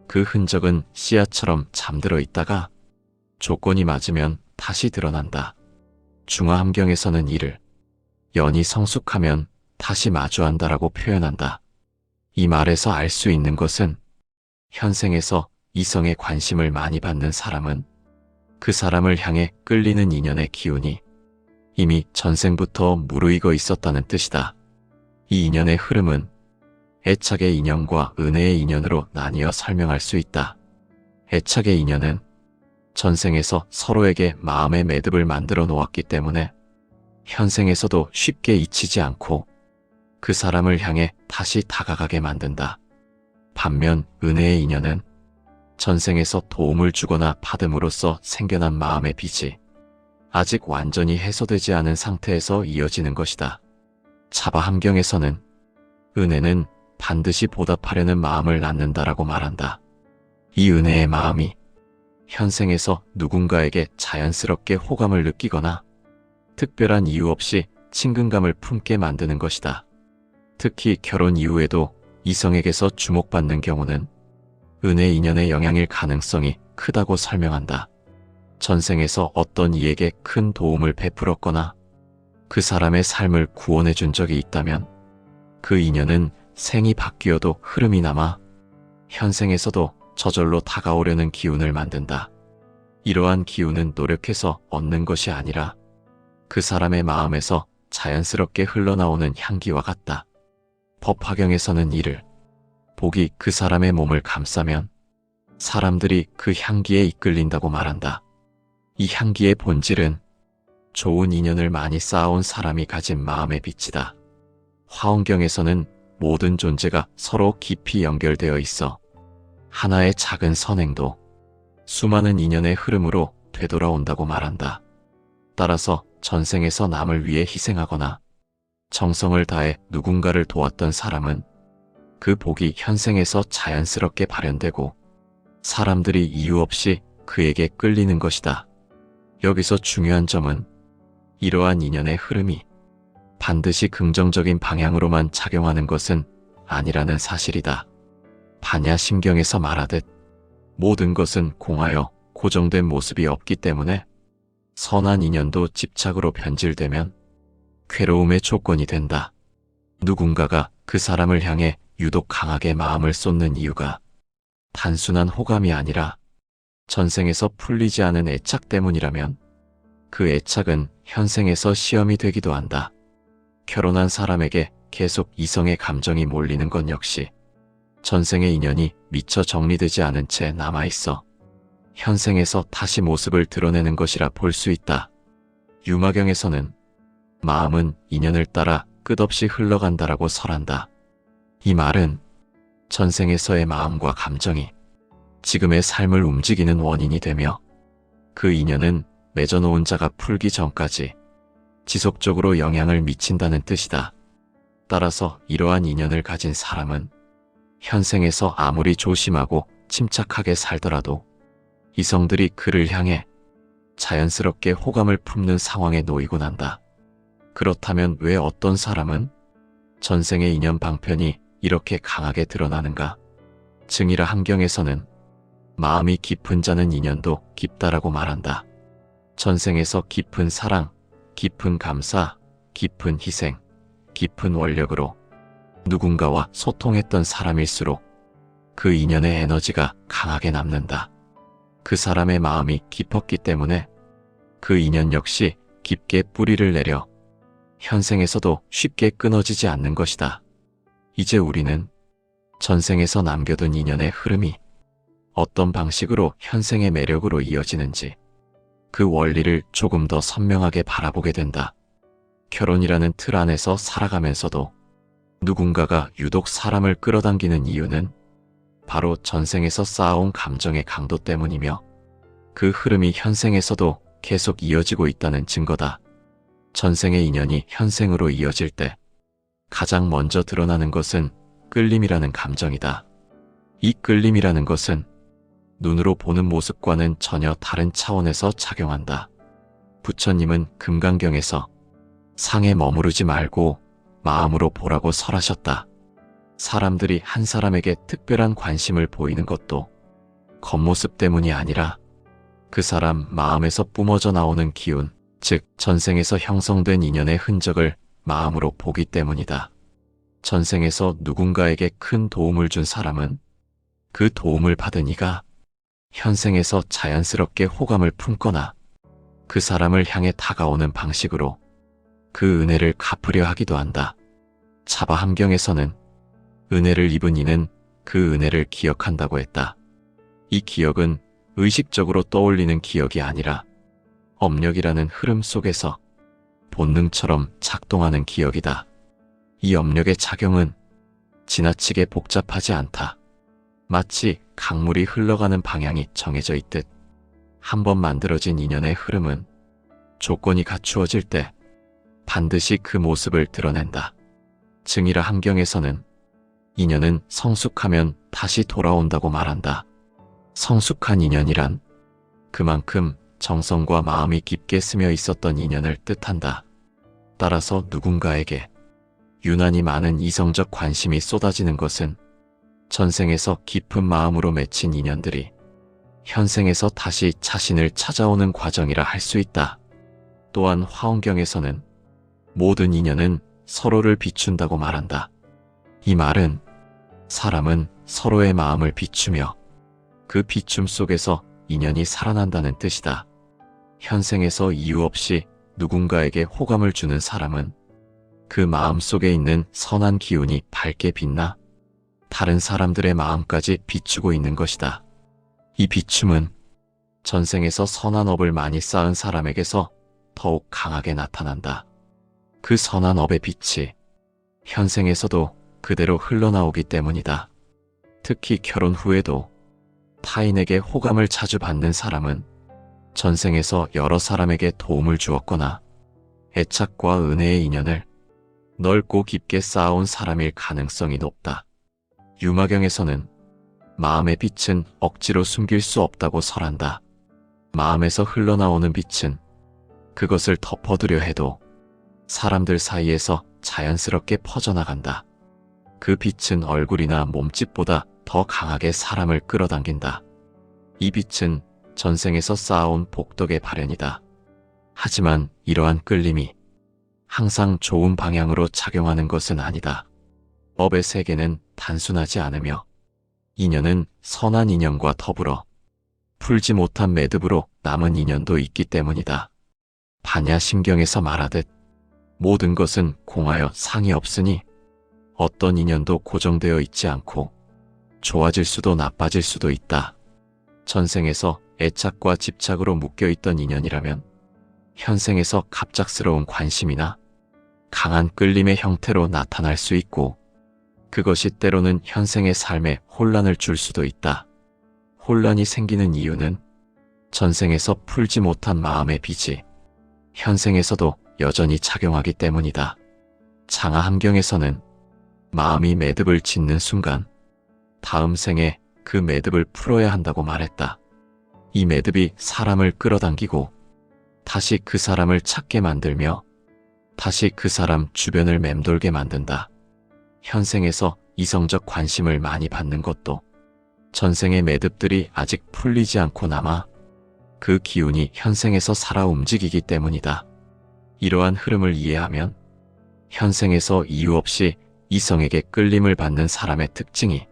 그 흔적은 씨앗처럼 잠들어 있다가 조건이 맞으면 다시 드러난다. 중화함경에서는 이를 연이 성숙하면 다시 마주한다라고 표현한다. 이 말에서 알 수 있는 것은 현생에서 이성의 관심을 많이 받는 사람은 그 사람을 향해 끌리는 인연의 기운이 이미 전생부터 무르익어 있었다는 뜻이다. 이 인연의 흐름은 애착의 인연과 은혜의 인연으로 나뉘어 설명할 수 있다. 애착의 인연은 전생에서 서로에게 마음의 매듭을 만들어 놓았기 때문에 현생에서도 쉽게 잊히지 않고 그 사람을 향해 다시 다가가게 만든다. 반면 은혜의 인연은 전생에서 도움을 주거나 받음으로써 생겨난 마음의 빚이 아직 완전히 해소되지 않은 상태에서 이어지는 것이다. 차바함경에서는 은혜는 반드시 보답하려는 마음을 낳는다라고 말한다. 이 은혜의 마음이 현생에서 누군가에게 자연스럽게 호감을 느끼거나 특별한 이유 없이 친근감을 품게 만드는 것이다. 특히 결혼 이후에도 이성에게서 주목받는 경우는 은혜 인연의 영향일 가능성이 크다고 설명한다. 전생에서 어떤 이에게 큰 도움을 베풀었거나 그 사람의 삶을 구원해 준 적이 있다면 그 인연은 생이 바뀌어도 흐름이 남아 현생에서도 저절로 다가오려는 기운을 만든다. 이러한 기운은 노력해서 얻는 것이 아니라 그 사람의 마음에서 자연스럽게 흘러나오는 향기와 같다. 법화경에서는 이를 복이 그 사람의 몸을 감싸면 사람들이 그 향기에 이끌린다고 말한다. 이 향기의 본질은 좋은 인연을 많이 쌓아온 사람이 가진 마음의 빛이다. 화엄경에서는 모든 존재가 서로 깊이 연결되어 있어 하나의 작은 선행도 수많은 인연의 흐름으로 되돌아온다고 말한다. 따라서 전생에서 남을 위해 희생하거나 정성을 다해 누군가를 도왔던 사람은 그 복이 현생에서 자연스럽게 발현되고 사람들이 이유 없이 그에게 끌리는 것이다. 여기서 중요한 점은 이러한 인연의 흐름이 반드시 긍정적인 방향으로만 작용하는 것은 아니라는 사실이다. 반야심경에서 말하듯 모든 것은 공하여 고정된 모습이 없기 때문에 선한 인연도 집착으로 변질되면 괴로움의 조건이 된다. 누군가가 그 사람을 향해 유독 강하게 마음을 쏟는 이유가 단순한 호감이 아니라 전생에서 풀리지 않은 애착 때문이라면 그 애착은 현생에서 시험이 되기도 한다. 결혼한 사람에게 계속 이성의 감정이 몰리는 건 역시 전생의 인연이 미처 정리되지 않은 채 남아있어 현생에서 다시 모습을 드러내는 것이라 볼 수 있다. 유마경에서는 마음은 인연을 따라 끝없이 흘러간다라고 설한다. 이 말은 전생에서의 마음과 감정이 지금의 삶을 움직이는 원인이 되며 그 인연은 맺어놓은 자가 풀기 전까지 지속적으로 영향을 미친다는 뜻이다. 따라서 이러한 인연을 가진 사람은 현생에서 아무리 조심하고 침착하게 살더라도 이성들이 그를 향해 자연스럽게 호감을 품는 상황에 놓이곤 한다. 그렇다면 왜 어떤 사람은 전생의 인연 방편이 이렇게 강하게 드러나는가? 증이라 함경에서는 마음이 깊은 자는 인연도 깊다라고 말한다. 전생에서 깊은 사랑, 깊은 감사, 깊은 희생, 깊은 원력으로 누군가와 소통했던 사람일수록 그 인연의 에너지가 강하게 남는다. 그 사람의 마음이 깊었기 때문에 그 인연 역시 깊게 뿌리를 내려 현생에서도 쉽게 끊어지지 않는 것이다. 이제 우리는 전생에서 남겨둔 인연의 흐름이 어떤 방식으로 현생의 매력으로 이어지는지 그 원리를 조금 더 선명하게 바라보게 된다. 결혼이라는 틀 안에서 살아가면서도 누군가가 유독 사람을 끌어당기는 이유는 바로 전생에서 쌓아온 감정의 강도 때문이며 그 흐름이 현생에서도 계속 이어지고 있다는 증거다. 전생의 인연이 현생으로 이어질 때 가장 먼저 드러나는 것은 끌림이라는 감정이다. 이 끌림이라는 것은 눈으로 보는 모습과는 전혀 다른 차원에서 작용한다. 부처님은 금강경에서 상에 머무르지 말고 마음으로 보라고 설하셨다. 사람들이 한 사람에게 특별한 관심을 보이는 것도 겉모습 때문이 아니라 그 사람 마음에서 뿜어져 나오는 기운, 즉 전생에서 형성된 인연의 흔적을 마음으로 보기 때문이다. 전생에서 누군가에게 큰 도움을 준 사람은 그 도움을 받은 이가 현생에서 자연스럽게 호감을 품거나 그 사람을 향해 다가오는 방식으로 그 은혜를 갚으려 하기도 한다. 차바함경에서는 은혜를 입은 이는 그 은혜를 기억한다고 했다. 이 기억은 의식적으로 떠올리는 기억이 아니라 업력이라는 흐름 속에서 본능처럼 작동하는 기억이다. 이 업력의 작용은 지나치게 복잡하지 않다. 마치 강물이 흘러가는 방향이 정해져 있듯 한 번 만들어진 인연의 흐름은 조건이 갖추어질 때 반드시 그 모습을 드러낸다. 증이라 함경에서는 인연은 성숙하면 다시 돌아온다고 말한다. 성숙한 인연이란 그만큼 정성과 마음이 깊게 스며 있었던 인연을 뜻한다. 따라서 누군가에게 유난히 많은 이성적 관심이 쏟아지는 것은 전생에서 깊은 마음으로 맺힌 인연들이 현생에서 다시 자신을 찾아오는 과정이라 할 수 있다. 또한 화엄경에서는 모든 인연은 서로를 비춘다고 말한다. 이 말은 사람은 서로의 마음을 비추며 그 비춤 속에서 인연이 살아난다는 뜻이다. 현생에서 이유 없이 누군가에게 호감을 주는 사람은 그 마음 속에 있는 선한 기운이 밝게 빛나 다른 사람들의 마음까지 비추고 있는 것이다. 이 비춤은 전생에서 선한 업을 많이 쌓은 사람에게서 더욱 강하게 나타난다. 그 선한 업의 빛이 현생에서도 그대로 흘러나오기 때문이다. 특히 결혼 후에도 타인에게 호감을 자주 받는 사람은 전생에서 여러 사람에게 도움을 주었거나 애착과 은혜의 인연을 넓고 깊게 쌓아온 사람일 가능성이 높다. 유마경에서는 마음의 빛은 억지로 숨길 수 없다고 설한다. 마음에서 흘러나오는 빛은 그것을 덮어두려 해도 사람들 사이에서 자연스럽게 퍼져나간다. 그 빛은 얼굴이나 몸집보다 더 강하게 사람을 끌어당긴다. 이 빛은 전생에서 쌓아온 복덕의 발현이다. 하지만 이러한 끌림이 항상 좋은 방향으로 작용하는 것은 아니다. 업의 세계는 단순하지 않으며 인연은 선한 인연과 더불어 풀지 못한 매듭으로 남은 인연도 있기 때문이다. 반야심경에서 말하듯 모든 것은 공하여 상이 없으니 어떤 인연도 고정되어 있지 않고 좋아질 수도 나빠질 수도 있다. 전생에서 애착과 집착으로 묶여있던 인연이라면 현생에서 갑작스러운 관심이나 강한 끌림의 형태로 나타날 수 있고 그것이 때로는 현생의 삶에 혼란을 줄 수도 있다. 혼란이 생기는 이유는 전생에서 풀지 못한 마음의 빚이 현생에서도 여전히 작용하기 때문이다. 장하함경에서는 마음이 매듭을 짓는 순간 다음 생에 그 매듭을 풀어야 한다고 말했다. 이 매듭이 사람을 끌어당기고 다시 그 사람을 찾게 만들며 다시 그 사람 주변을 맴돌게 만든다. 현생에서 이성적 관심을 많이 받는 것도 전생의 매듭들이 아직 풀리지 않고 남아 그 기운이 현생에서 살아 움직이기 때문이다. 이러한 흐름을 이해하면 현생에서 이유 없이 이성에게 끌림을 받는 사람의 특징이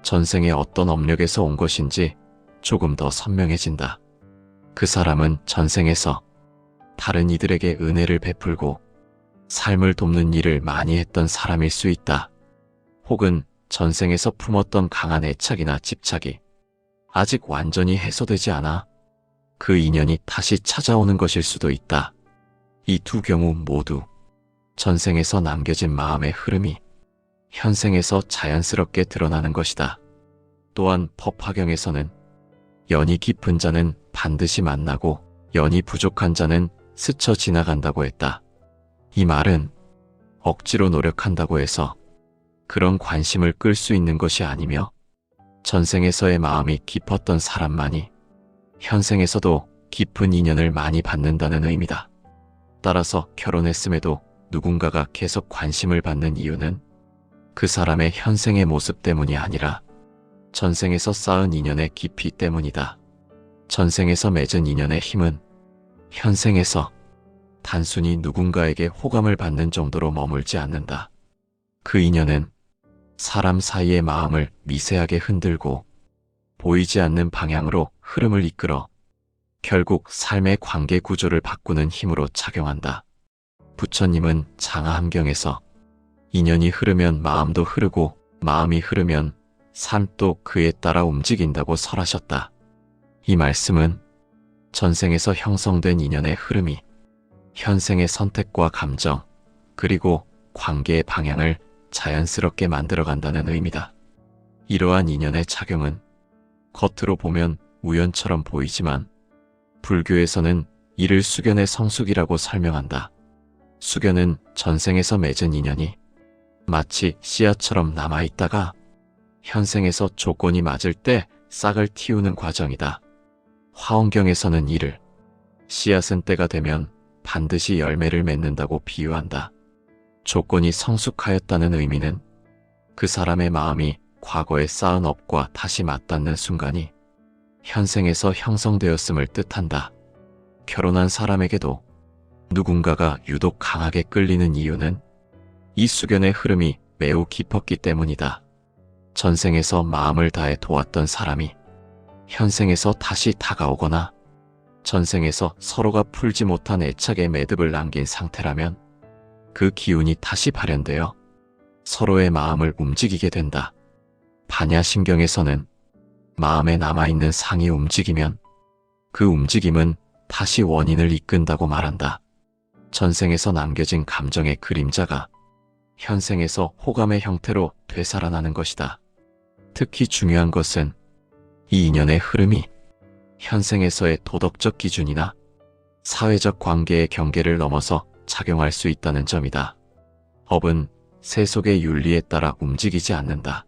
전생의 어떤 업력에서 온 것인지 조금 더 선명해진다. 그 사람은 전생에서 다른 이들에게 은혜를 베풀고 삶을 돕는 일을 많이 했던 사람일 수 있다. 혹은 전생에서 품었던 강한 애착이나 집착이 아직 완전히 해소되지 않아 그 인연이 다시 찾아오는 것일 수도 있다. 이 두 경우 모두 전생에서 남겨진 마음의 흐름이 현생에서 자연스럽게 드러나는 것이다. 또한 법화경에서는 연이 깊은 자는 반드시 만나고 연이 부족한 자는 스쳐 지나간다고 했다. 이 말은 억지로 노력한다고 해서 그런 관심을 끌 수 있는 것이 아니며 전생에서의 마음이 깊었던 사람만이 현생에서도 깊은 인연을 많이 받는다는 의미다. 따라서 결혼했음에도 누군가가 계속 관심을 받는 이유는 그 사람의 현생의 모습 때문이 아니라 전생에서 쌓은 인연의 깊이 때문이다. 전생에서 맺은 인연의 힘은 현생에서 단순히 누군가에게 호감을 받는 정도로 머물지 않는다. 그 인연은 사람 사이의 마음을 미세하게 흔들고 보이지 않는 방향으로 흐름을 이끌어 결국 삶의 관계 구조를 바꾸는 힘으로 작용한다. 부처님은 장하함경에서 인연이 흐르면 마음도 흐르고 마음이 흐르면 삶도 그에 따라 움직인다고 설하셨다. 이 말씀은 전생에서 형성된 인연의 흐름이 현생의 선택과 감정 그리고 관계의 방향을 자연스럽게 만들어간다는 의미다. 이러한 인연의 작용은 겉으로 보면 우연처럼 보이지만 불교에서는 이를 수견의 성숙이라고 설명한다. 수견은 전생에서 맺은 인연이 마치 씨앗처럼 남아있다가 현생에서 조건이 맞을 때 싹을 틔우는 과정이다. 화엄경에서는 이를 씨앗은 때가 되면 반드시 열매를 맺는다고 비유한다. 조건이 성숙하였다는 의미는 그 사람의 마음이 과거에 쌓은 업과 다시 맞닿는 순간이 현생에서 형성되었음을 뜻한다. 결혼한 사람에게도 누군가가 유독 강하게 끌리는 이유는 이 수견의 흐름이 매우 깊었기 때문이다. 전생에서 마음을 다해 도왔던 사람이 현생에서 다시 다가오거나 전생에서 서로가 풀지 못한 애착의 매듭을 남긴 상태라면 그 기운이 다시 발현되어 서로의 마음을 움직이게 된다. 반야심경에서는 마음에 남아있는 상이 움직이면 그 움직임은 다시 원인을 이끈다고 말한다. 전생에서 남겨진 감정의 그림자가 현생에서 호감의 형태로 되살아나는 것이다. 특히 중요한 것은 이 인연의 흐름이 현생에서의 도덕적 기준이나 사회적 관계의 경계를 넘어서 작용할 수 있다는 점이다. 업은 세속의 윤리에 따라 움직이지 않는다.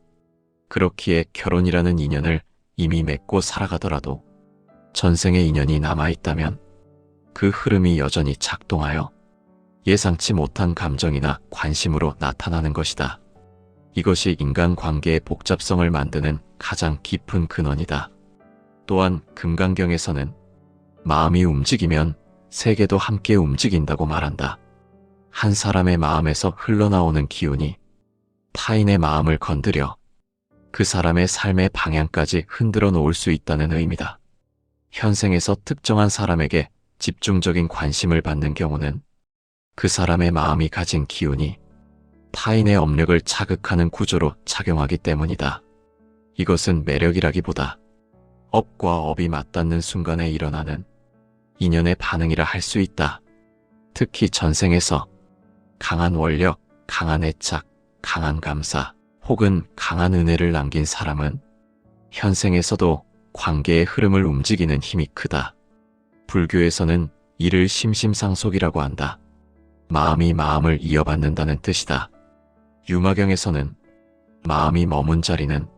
그렇기에 결혼이라는 인연을 이미 맺고 살아가더라도 전생의 인연이 남아있다면 그 흐름이 여전히 작동하여 예상치 못한 감정이나 관심으로 나타나는 것이다. 이것이 인간관계의 복잡성을 만드는 가장 깊은 근원이다. 또한 금강경에서는 마음이 움직이면 세계도 함께 움직인다고 말한다. 한 사람의 마음에서 흘러나오는 기운이 타인의 마음을 건드려 그 사람의 삶의 방향까지 흔들어 놓을 수 있다는 의미다. 현생에서 특정한 사람에게 집중적인 관심을 받는 경우는 그 사람의 마음이 가진 기운이 타인의 업력을 자극하는 구조로 작용하기 때문이다. 이것은 매력이라기보다 업과 업이 맞닿는 순간에 일어나는 인연의 반응이라 할 수 있다. 특히 전생에서 강한 원력, 강한 애착, 강한 감사, 혹은 강한 은혜를 남긴 사람은 현생에서도 관계의 흐름을 움직이는 힘이 크다. 불교에서는 이를 심심상속이라고 한다. 마음이 마음을 이어받는다는 뜻이다. 유마경에서는 마음이 머문 자리는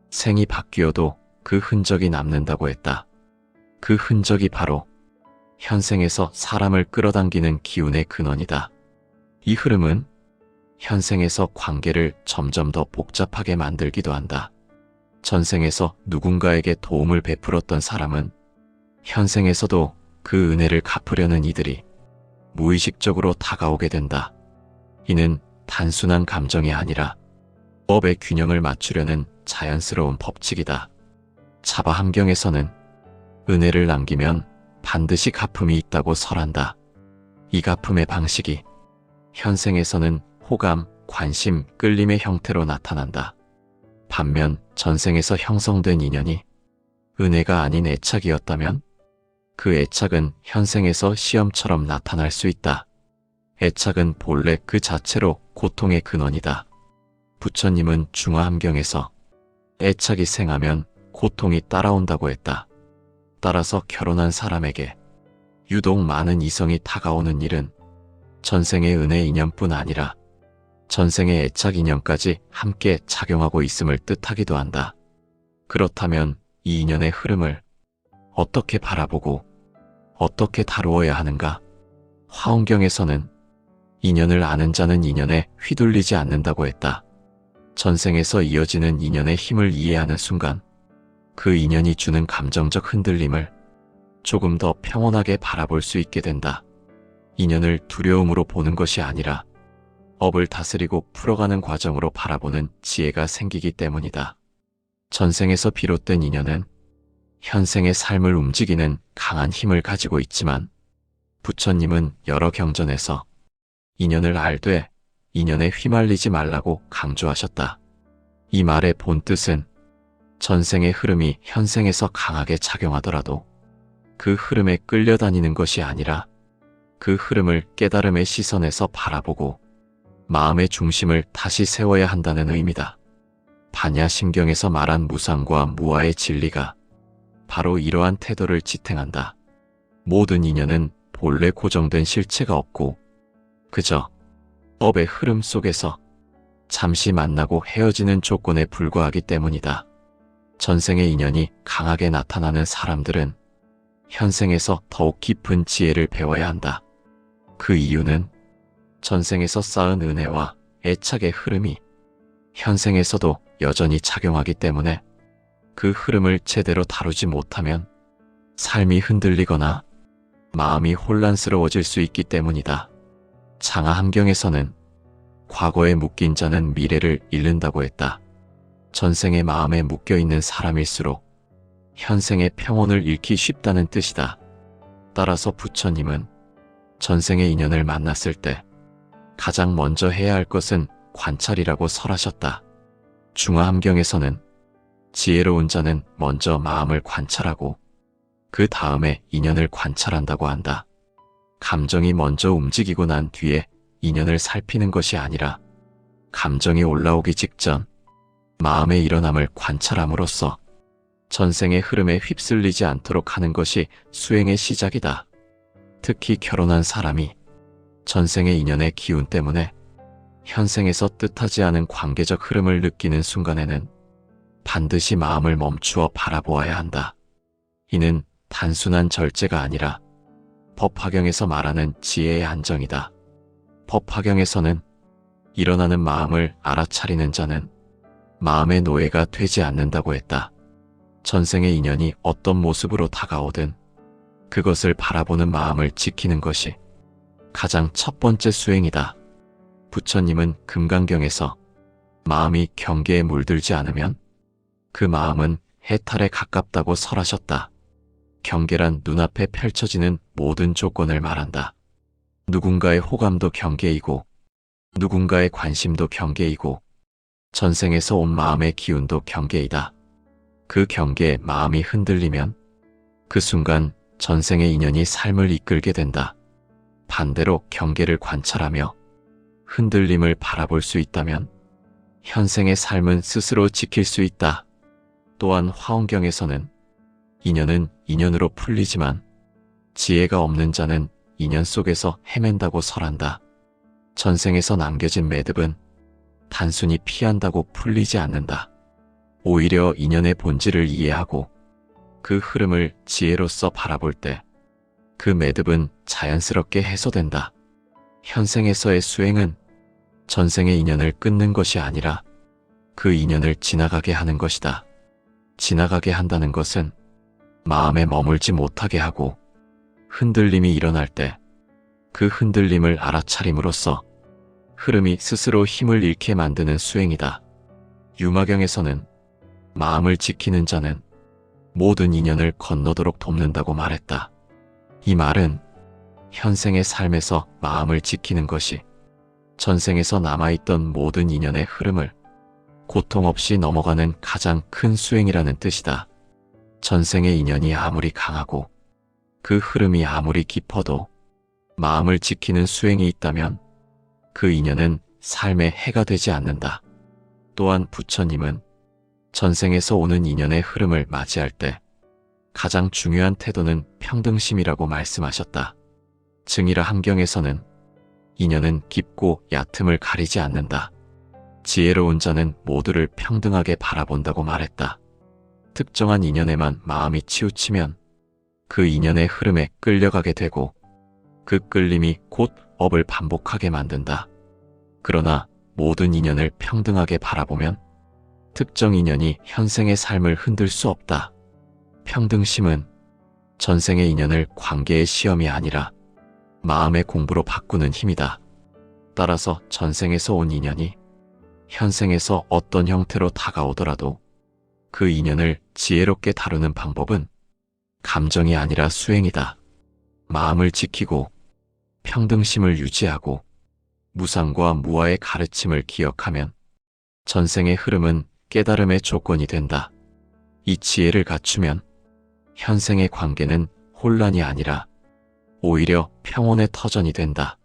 생이 바뀌어도 그 흔적이 남는다고 했다. 그 흔적이 바로 현생에서 사람을 끌어당기는 기운의 근원이다. 이 흐름은 현생에서 관계를 점점 더 복잡하게 만들기도 한다. 전생에서 누군가에게 도움을 베풀었던 사람은 현생에서도 그 은혜를 갚으려는 이들이 무의식적으로 다가오게 된다. 이는 단순한 감정이 아니라 업의 균형을 맞추려는 자연스러운 법칙이다. 차바함경에서는 은혜를 남기면 반드시 갚음이 있다고 설한다. 이 갚음의 방식이 현생에서는 호감, 관심, 끌림의 형태로 나타난다. 반면 전생에서 형성된 인연이 은혜가 아닌 애착이었다면 그 애착은 현생에서 시험처럼 나타날 수 있다. 애착은 본래 그 자체로 고통의 근원이다. 부처님은 중화함경에서 애착이 생하면 고통이 따라온다고 했다. 따라서 결혼한 사람에게 유독 많은 이성이 다가오는 일은 전생의 은혜 인연뿐 아니라 전생의 애착 인연까지 함께 작용하고 있음을 뜻하기도 한다. 그렇다면 이 인연의 흐름을 어떻게 바라보고 어떻게 다루어야 하는가? 화엄경에서는 인연을 아는 자는 인연에 휘둘리지 않는다고 했다. 전생에서 이어지는 인연의 힘을 이해하는 순간 그 인연이 주는 감정적 흔들림을 조금 더 평온하게 바라볼 수 있게 된다. 인연을 두려움으로 보는 것이 아니라 업을 다스리고 풀어가는 과정으로 바라보는 지혜가 생기기 때문이다. 전생에서 비롯된 인연은 현생의 삶을 움직이는 강한 힘을 가지고 있지만 부처님은 여러 경전에서 인연을 알되 인연에 휘말리지 말라고 강조하셨다. 이 말의 본뜻은 전생의 흐름이 현생에서 강하게 작용하더라도 그 흐름에 끌려다니는 것이 아니라 그 흐름을 깨달음의 시선에서 바라보고 마음의 중심을 다시 세워야 한다는 의미다. 반야심경에서 말한 무상과 무아의 진리가 바로 이러한 태도를 지탱한다. 모든 인연은 본래 고정된 실체가 없고 그저 업의 흐름 속에서 잠시 만나고 헤어지는 조건에 불과하기 때문이다. 전생의 인연이 강하게 나타나는 사람들은 현생에서 더욱 깊은 지혜를 배워야 한다. 그 이유는 전생에서 쌓은 은혜와 애착의 흐름이 현생에서도 여전히 작용하기 때문에 그 흐름을 제대로 다루지 못하면 삶이 흔들리거나 마음이 혼란스러워질 수 있기 때문이다. 장하함경에서는 과거에 묶인 자는 미래를 잃는다고 했다. 전생의 마음에 묶여있는 사람일수록 현생의 평온을 잃기 쉽다는 뜻이다. 따라서 부처님은 전생의 인연을 만났을 때 가장 먼저 해야 할 것은 관찰이라고 설하셨다. 중화함경에서는 지혜로운 자는 먼저 마음을 관찰하고 그 다음에 인연을 관찰한다고 한다. 감정이 먼저 움직이고 난 뒤에 인연을 살피는 것이 아니라 감정이 올라오기 직전 마음의 일어남을 관찰함으로써 전생의 흐름에 휩쓸리지 않도록 하는 것이 수행의 시작이다. 특히 결혼한 사람이 전생의 인연의 기운 때문에 현생에서 뜻하지 않은 관계적 흐름을 느끼는 순간에는 반드시 마음을 멈추어 바라보아야 한다. 이는 단순한 절제가 아니라 법화경에서 말하는 지혜의 안정이다. 법화경에서는 일어나는 마음을 알아차리는 자는 마음의 노예가 되지 않는다고 했다. 전생의 인연이 어떤 모습으로 다가오든 그것을 바라보는 마음을 지키는 것이 가장 첫 번째 수행이다. 부처님은 금강경에서 마음이 경계에 물들지 않으면 그 마음은 해탈에 가깝다고 설하셨다. 경계란 눈앞에 펼쳐지는 모든 조건을 말한다. 누군가의 호감도 경계이고 누군가의 관심도 경계이고 전생에서 온 마음의 기운도 경계이다. 그 경계에 마음이 흔들리면 그 순간 전생의 인연이 삶을 이끌게 된다. 반대로 경계를 관찰하며 흔들림을 바라볼 수 있다면 현생의 삶은 스스로 지킬 수 있다. 또한 화엄경에서는 인연은 인연으로 풀리지만 지혜가 없는 자는 인연 속에서 헤맨다고 설한다. 전생에서 남겨진 매듭은 단순히 피한다고 풀리지 않는다. 오히려 인연의 본질을 이해하고 그 흐름을 지혜로서 바라볼 때 그 매듭은 자연스럽게 해소된다. 현생에서의 수행은 전생의 인연을 끊는 것이 아니라 그 인연을 지나가게 하는 것이다. 지나가게 한다는 것은 마음에 머물지 못하게 하고 흔들림이 일어날 때 그 흔들림을 알아차림으로써 흐름이 스스로 힘을 잃게 만드는 수행이다. 유마경에서는 마음을 지키는 자는 모든 인연을 건너도록 돕는다고 말했다. 이 말은 현생의 삶에서 마음을 지키는 것이 전생에서 남아있던 모든 인연의 흐름을 고통 없이 넘어가는 가장 큰 수행이라는 뜻이다. 전생의 인연이 아무리 강하고 그 흐름이 아무리 깊어도 마음을 지키는 수행이 있다면 그 인연은 삶의 해가 되지 않는다. 또한 부처님은 전생에서 오는 인연의 흐름을 맞이할 때 가장 중요한 태도는 평등심이라고 말씀하셨다. 증이라 함경에서는 인연은 깊고 얕음을 가리지 않는다. 지혜로운 자는 모두를 평등하게 바라본다고 말했다. 특정한 인연에만 마음이 치우치면 그 인연의 흐름에 끌려가게 되고 그 끌림이 곧 업을 반복하게 만든다. 그러나 모든 인연을 평등하게 바라보면 특정 인연이 현생의 삶을 흔들 수 없다. 평등심은 전생의 인연을 관계의 시험이 아니라 마음의 공부로 바꾸는 힘이다. 따라서 전생에서 온 인연이 현생에서 어떤 형태로 다가오더라도 그 인연을 지혜롭게 다루는 방법은 감정이 아니라 수행이다. 마음을 지키고 평등심을 유지하고 무상과 무아의 가르침을 기억하면 전생의 흐름은 깨달음의 조건이 된다. 이 지혜를 갖추면 현생의 관계는 혼란이 아니라 오히려 평온의 터전이 된다.